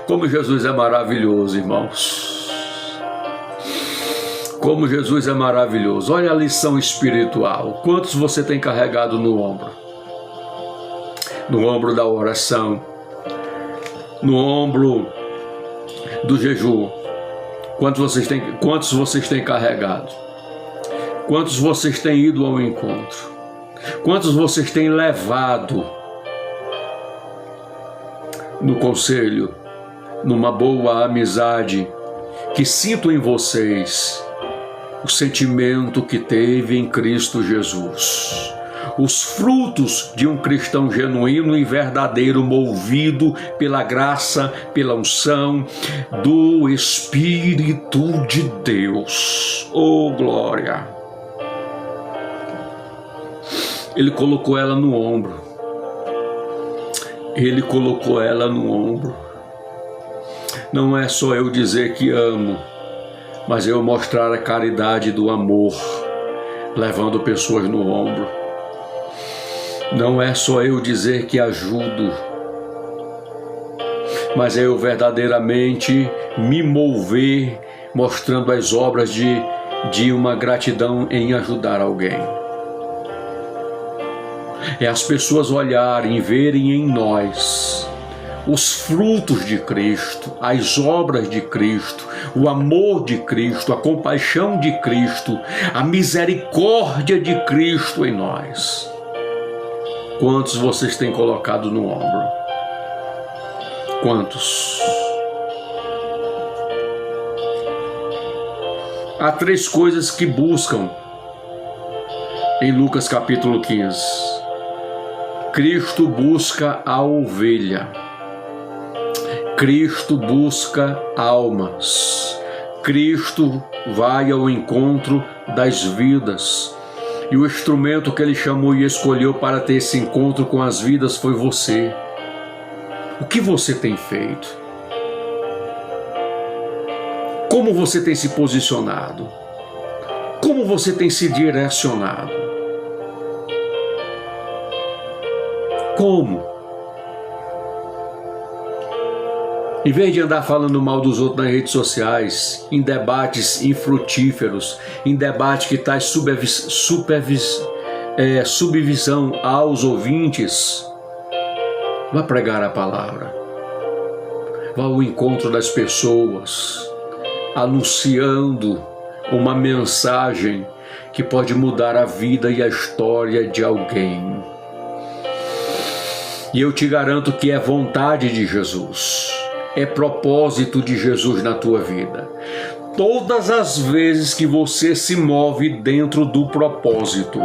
Como Jesus é maravilhoso, irmãos! Como Jesus é maravilhoso. Olha a lição espiritual. Quantos você tem carregado no ombro? No ombro da oração, no ombro do jejum. Quantos vocês têm carregado? Quantos vocês têm ido ao encontro? Quantos vocês têm levado no conselho, numa boa amizade, que sinto em vocês o sentimento que teve em Cristo Jesus, os frutos de um cristão genuíno e verdadeiro, movido pela graça, pela unção do Espírito de Deus. Oh, glória! Ele colocou ela no ombro. Ele colocou ela no ombro. Não é só eu dizer que amo, mas eu mostrar a caridade do amor, levando pessoas no ombro. Não é só eu dizer que ajudo, mas é eu verdadeiramente me mover, mostrando as obras de uma gratidão em ajudar alguém. É as pessoas olharem e verem em nós os frutos de Cristo, as obras de Cristo, o amor de Cristo, a compaixão de Cristo, a misericórdia de Cristo em nós. Quantos vocês têm colocado no ombro? Quantos? Há 3 coisas que buscam em Lucas capítulo 15. Cristo busca a ovelha. Cristo busca almas. Cristo vai ao encontro das vidas. E o instrumento que Ele chamou e escolheu para ter esse encontro com as vidas foi você. O que você tem feito? Como você tem se posicionado? Como você tem se direcionado? Como? Em vez de andar falando mal dos outros nas redes sociais, em debates infrutíferos, em debate que traz subvisão aos ouvintes, vá pregar a palavra. Vá ao encontro das pessoas, anunciando uma mensagem que pode mudar a vida e a história de alguém. E eu te garanto que é vontade de Jesus, é propósito de Jesus na tua vida. Todas as vezes que você se move dentro do propósito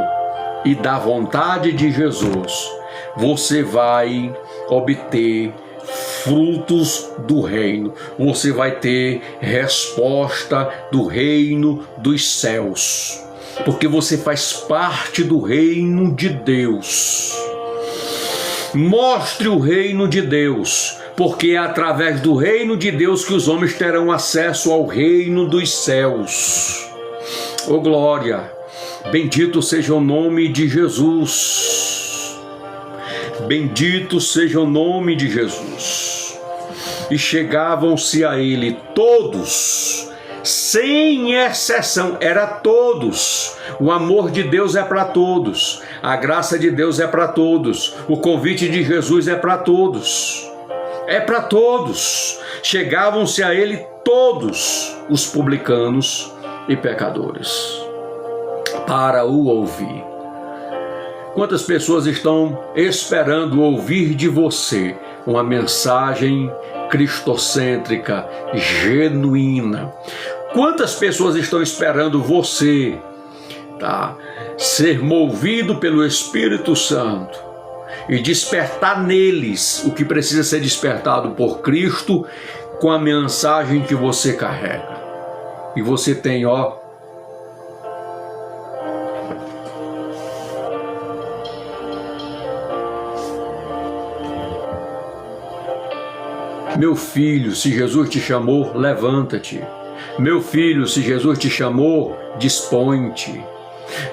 e da vontade de Jesus, você vai obter frutos do reino. Você vai ter resposta do reino dos céus, porque você faz parte do reino de Deus. Mostre o reino de Deus, porque é através do reino de Deus que os homens terão acesso ao reino dos céus. Oh glória! Bendito seja o nome de Jesus. Bendito seja o nome de Jesus. E chegavam-se a ele todos, sem exceção, era todos. O amor de Deus é para todos, a graça de Deus é para todos, o convite de Jesus é para todos. É para todos. Chegavam-se a ele todos os publicanos e pecadores para o ouvir. Quantas pessoas estão esperando ouvir de você uma mensagem cristocêntrica, genuína? Quantas pessoas estão esperando você, ser movido pelo Espírito Santo e despertar neles o que precisa ser despertado por Cristo com a mensagem que você carrega? E você tem, meu filho, se Jesus te chamou, levanta-te. Meu filho, se Jesus te chamou, dispõe-te.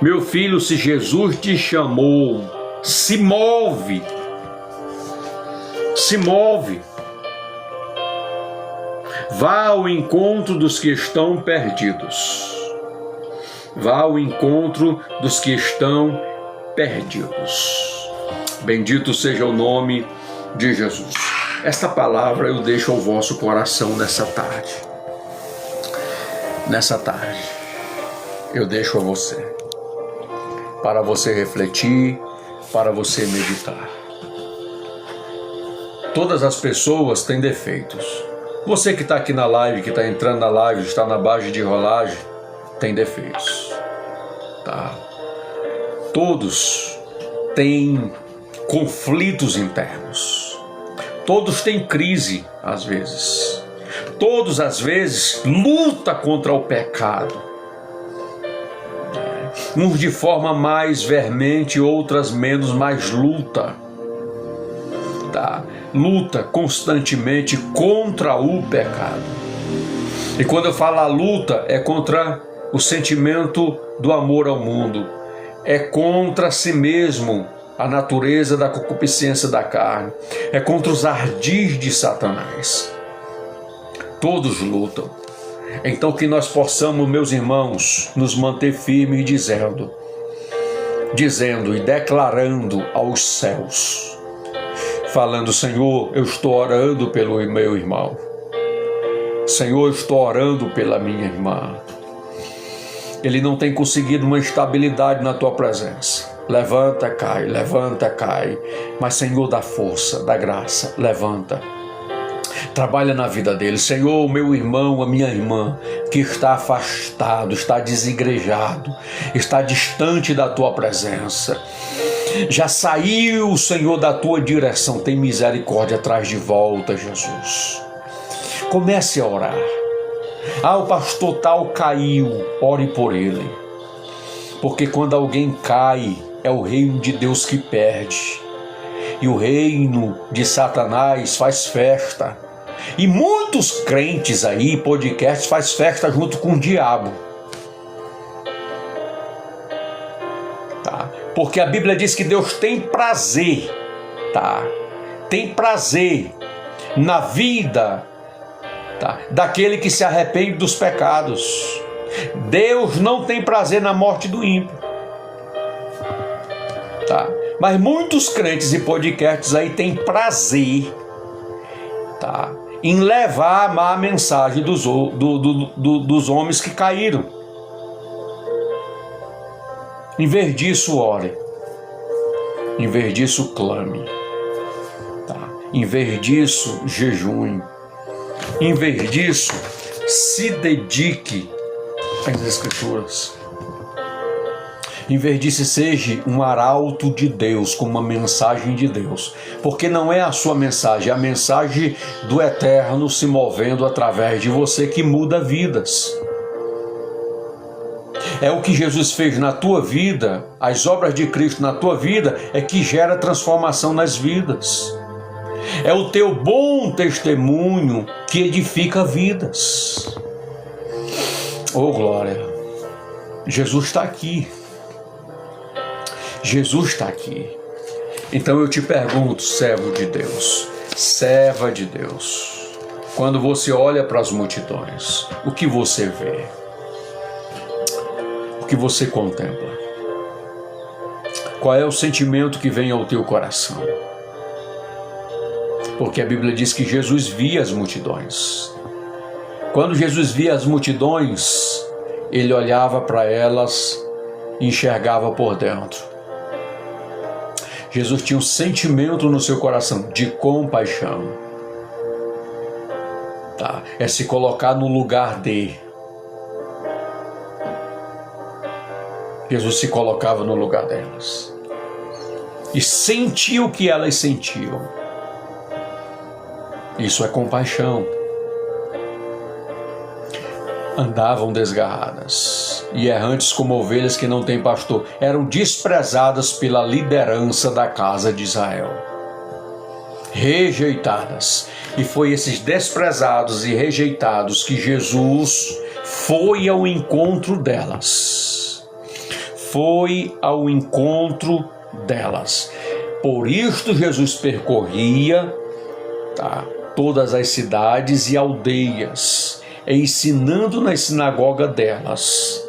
Meu filho, se Jesus te chamou, se move. Se move. Vá ao encontro dos que estão perdidos. Vá ao encontro dos que estão perdidos. Bendito seja o nome de Jesus. Esta palavra eu deixo ao vosso coração nessa tarde. Nessa tarde, eu deixo a você, para você refletir, para você meditar. Todas as pessoas têm defeitos. Você que está aqui na live, que está entrando na live, está na base de rolagem, tem defeitos. Todos têm conflitos internos. Todos têm crise, às vezes. Todos, às vezes, lutam contra o pecado. Uns de forma mais veemente, outras menos, mas luta. Luta constantemente contra o pecado. E quando eu falo a luta, é contra o sentimento do amor ao mundo. É contra si mesmo, a natureza da concupiscência da carne. É contra os ardis de Satanás. Todos lutam. Então que nós possamos, meus irmãos, nos manter firmes dizendo e declarando aos céus, falando: Senhor, eu estou orando pelo meu irmão. Senhor, eu estou orando pela minha irmã. Ele não tem conseguido uma estabilidade na tua presença. Levanta, cai, mas Senhor, dá força, dá graça, levanta. Trabalha na vida dele. Senhor, o meu irmão, a minha irmã, que está afastado, está desigrejado, está distante da tua presença. Já saiu, Senhor, da tua direção. Tem misericórdia, traz de volta, Jesus. Comece a orar. O pastor tal caiu, ore por ele. Porque quando alguém cai, é o reino de Deus que perde. E o reino de Satanás faz festa. E muitos crentes aí, podcasts, faz festa junto com o diabo. Tá? Porque a Bíblia diz que Deus tem prazer, tá? Tem prazer na vida, tá, daquele que se arrepende dos pecados. Deus não tem prazer na morte do ímpio. Tá? Mas muitos crentes e podcasts aí têm prazer, tá, em levar a má mensagem dos homens que caíram. Em vez disso, ore. Em vez disso, clame. Tá? Em vez disso, jejue. Em vez disso, se dedique às Escrituras. Em vez disso, seja um arauto de Deus, com uma mensagem de Deus. Porque não é a sua mensagem, é a mensagem do Eterno se movendo através de você que muda vidas. É o que Jesus fez na tua vida, as obras de Cristo na tua vida, é que gera transformação nas vidas. É o teu bom testemunho que edifica vidas. Oh, glória! Jesus está aqui. Jesus está aqui. Então eu te pergunto, servo de Deus, serva de Deus, quando você olha para as multidões, o que você vê? O que você contempla? Qual é o sentimento que vem ao teu coração? Porque a Bíblia diz que Jesus via as multidões. Quando Jesus via as multidões, ele olhava para elas e enxergava por dentro. Jesus tinha um sentimento no seu coração de compaixão. Tá? É se colocar no lugar de. Jesus se colocava no lugar delas. E sentia o que elas sentiam. Isso é compaixão. Andavam desgarradas e errantes como ovelhas que não têm pastor. Eram desprezadas pela liderança da casa de Israel. Rejeitadas. E foi esses desprezados e rejeitados que Jesus foi ao encontro delas. Foi ao encontro delas. Por isto Jesus percorria, tá, todas as cidades e aldeias, ensinando nas sinagogas delas,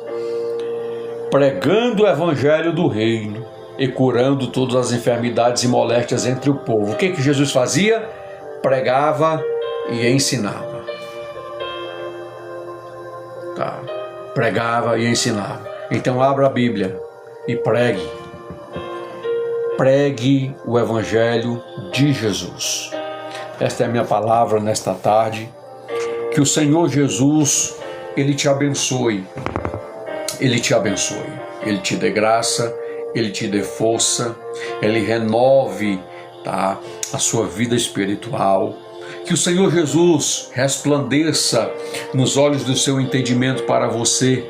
pregando o evangelho do reino e curando todas as enfermidades e moléstias entre o povo. O que Jesus fazia? Pregava e ensinava. Tá. Pregava e ensinava. Então abra a Bíblia e pregue. Pregue o evangelho de Jesus. Esta é a minha palavra nesta tarde. Que o Senhor Jesus, Ele te abençoe. Ele te abençoe. Ele te dê graça, Ele te dê força, Ele renove, tá, a sua vida espiritual. Que o Senhor Jesus resplandeça nos olhos do seu entendimento para você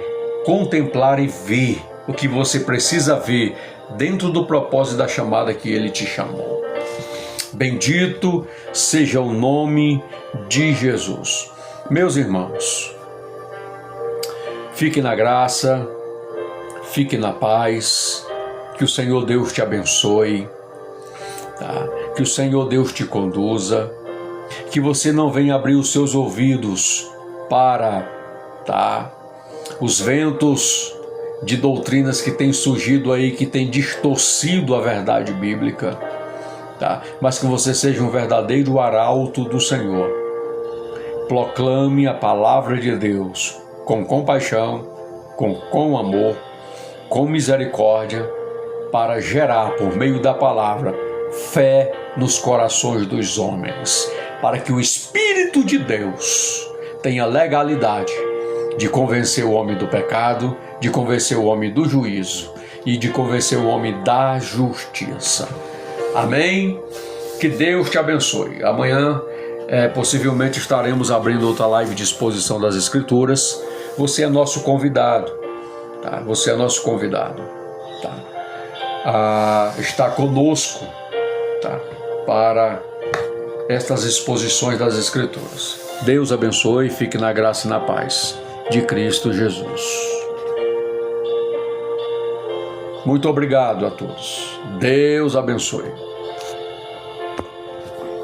contemplar e ver o que você precisa ver dentro do propósito da chamada que Ele te chamou. Bendito seja o nome de Jesus. Meus irmãos, fique na graça, fique na paz, que o Senhor Deus te abençoe, tá? Que o Senhor Deus te conduza, que você não venha abrir os seus ouvidos para, tá, os ventos de doutrinas que têm surgido aí, que têm distorcido a verdade bíblica, tá? Mas que você seja um verdadeiro arauto do Senhor. Proclame a palavra de Deus com compaixão, com amor, com misericórdia, para gerar, por meio da palavra, fé nos corações dos homens. para que o Espírito de Deus tenha legalidade de convencer o homem do pecado, de convencer o homem do juízo e de convencer o homem da justiça. Amém? Que Deus te abençoe. Amanhã, possivelmente estaremos abrindo outra live de exposição das Escrituras. Você é nosso convidado, tá? Você é nosso convidado, tá? Está conosco, tá? Para estas exposições das Escrituras. Deus abençoe, fique na graça e na paz de Cristo Jesus. Muito obrigado a todos. Deus abençoe.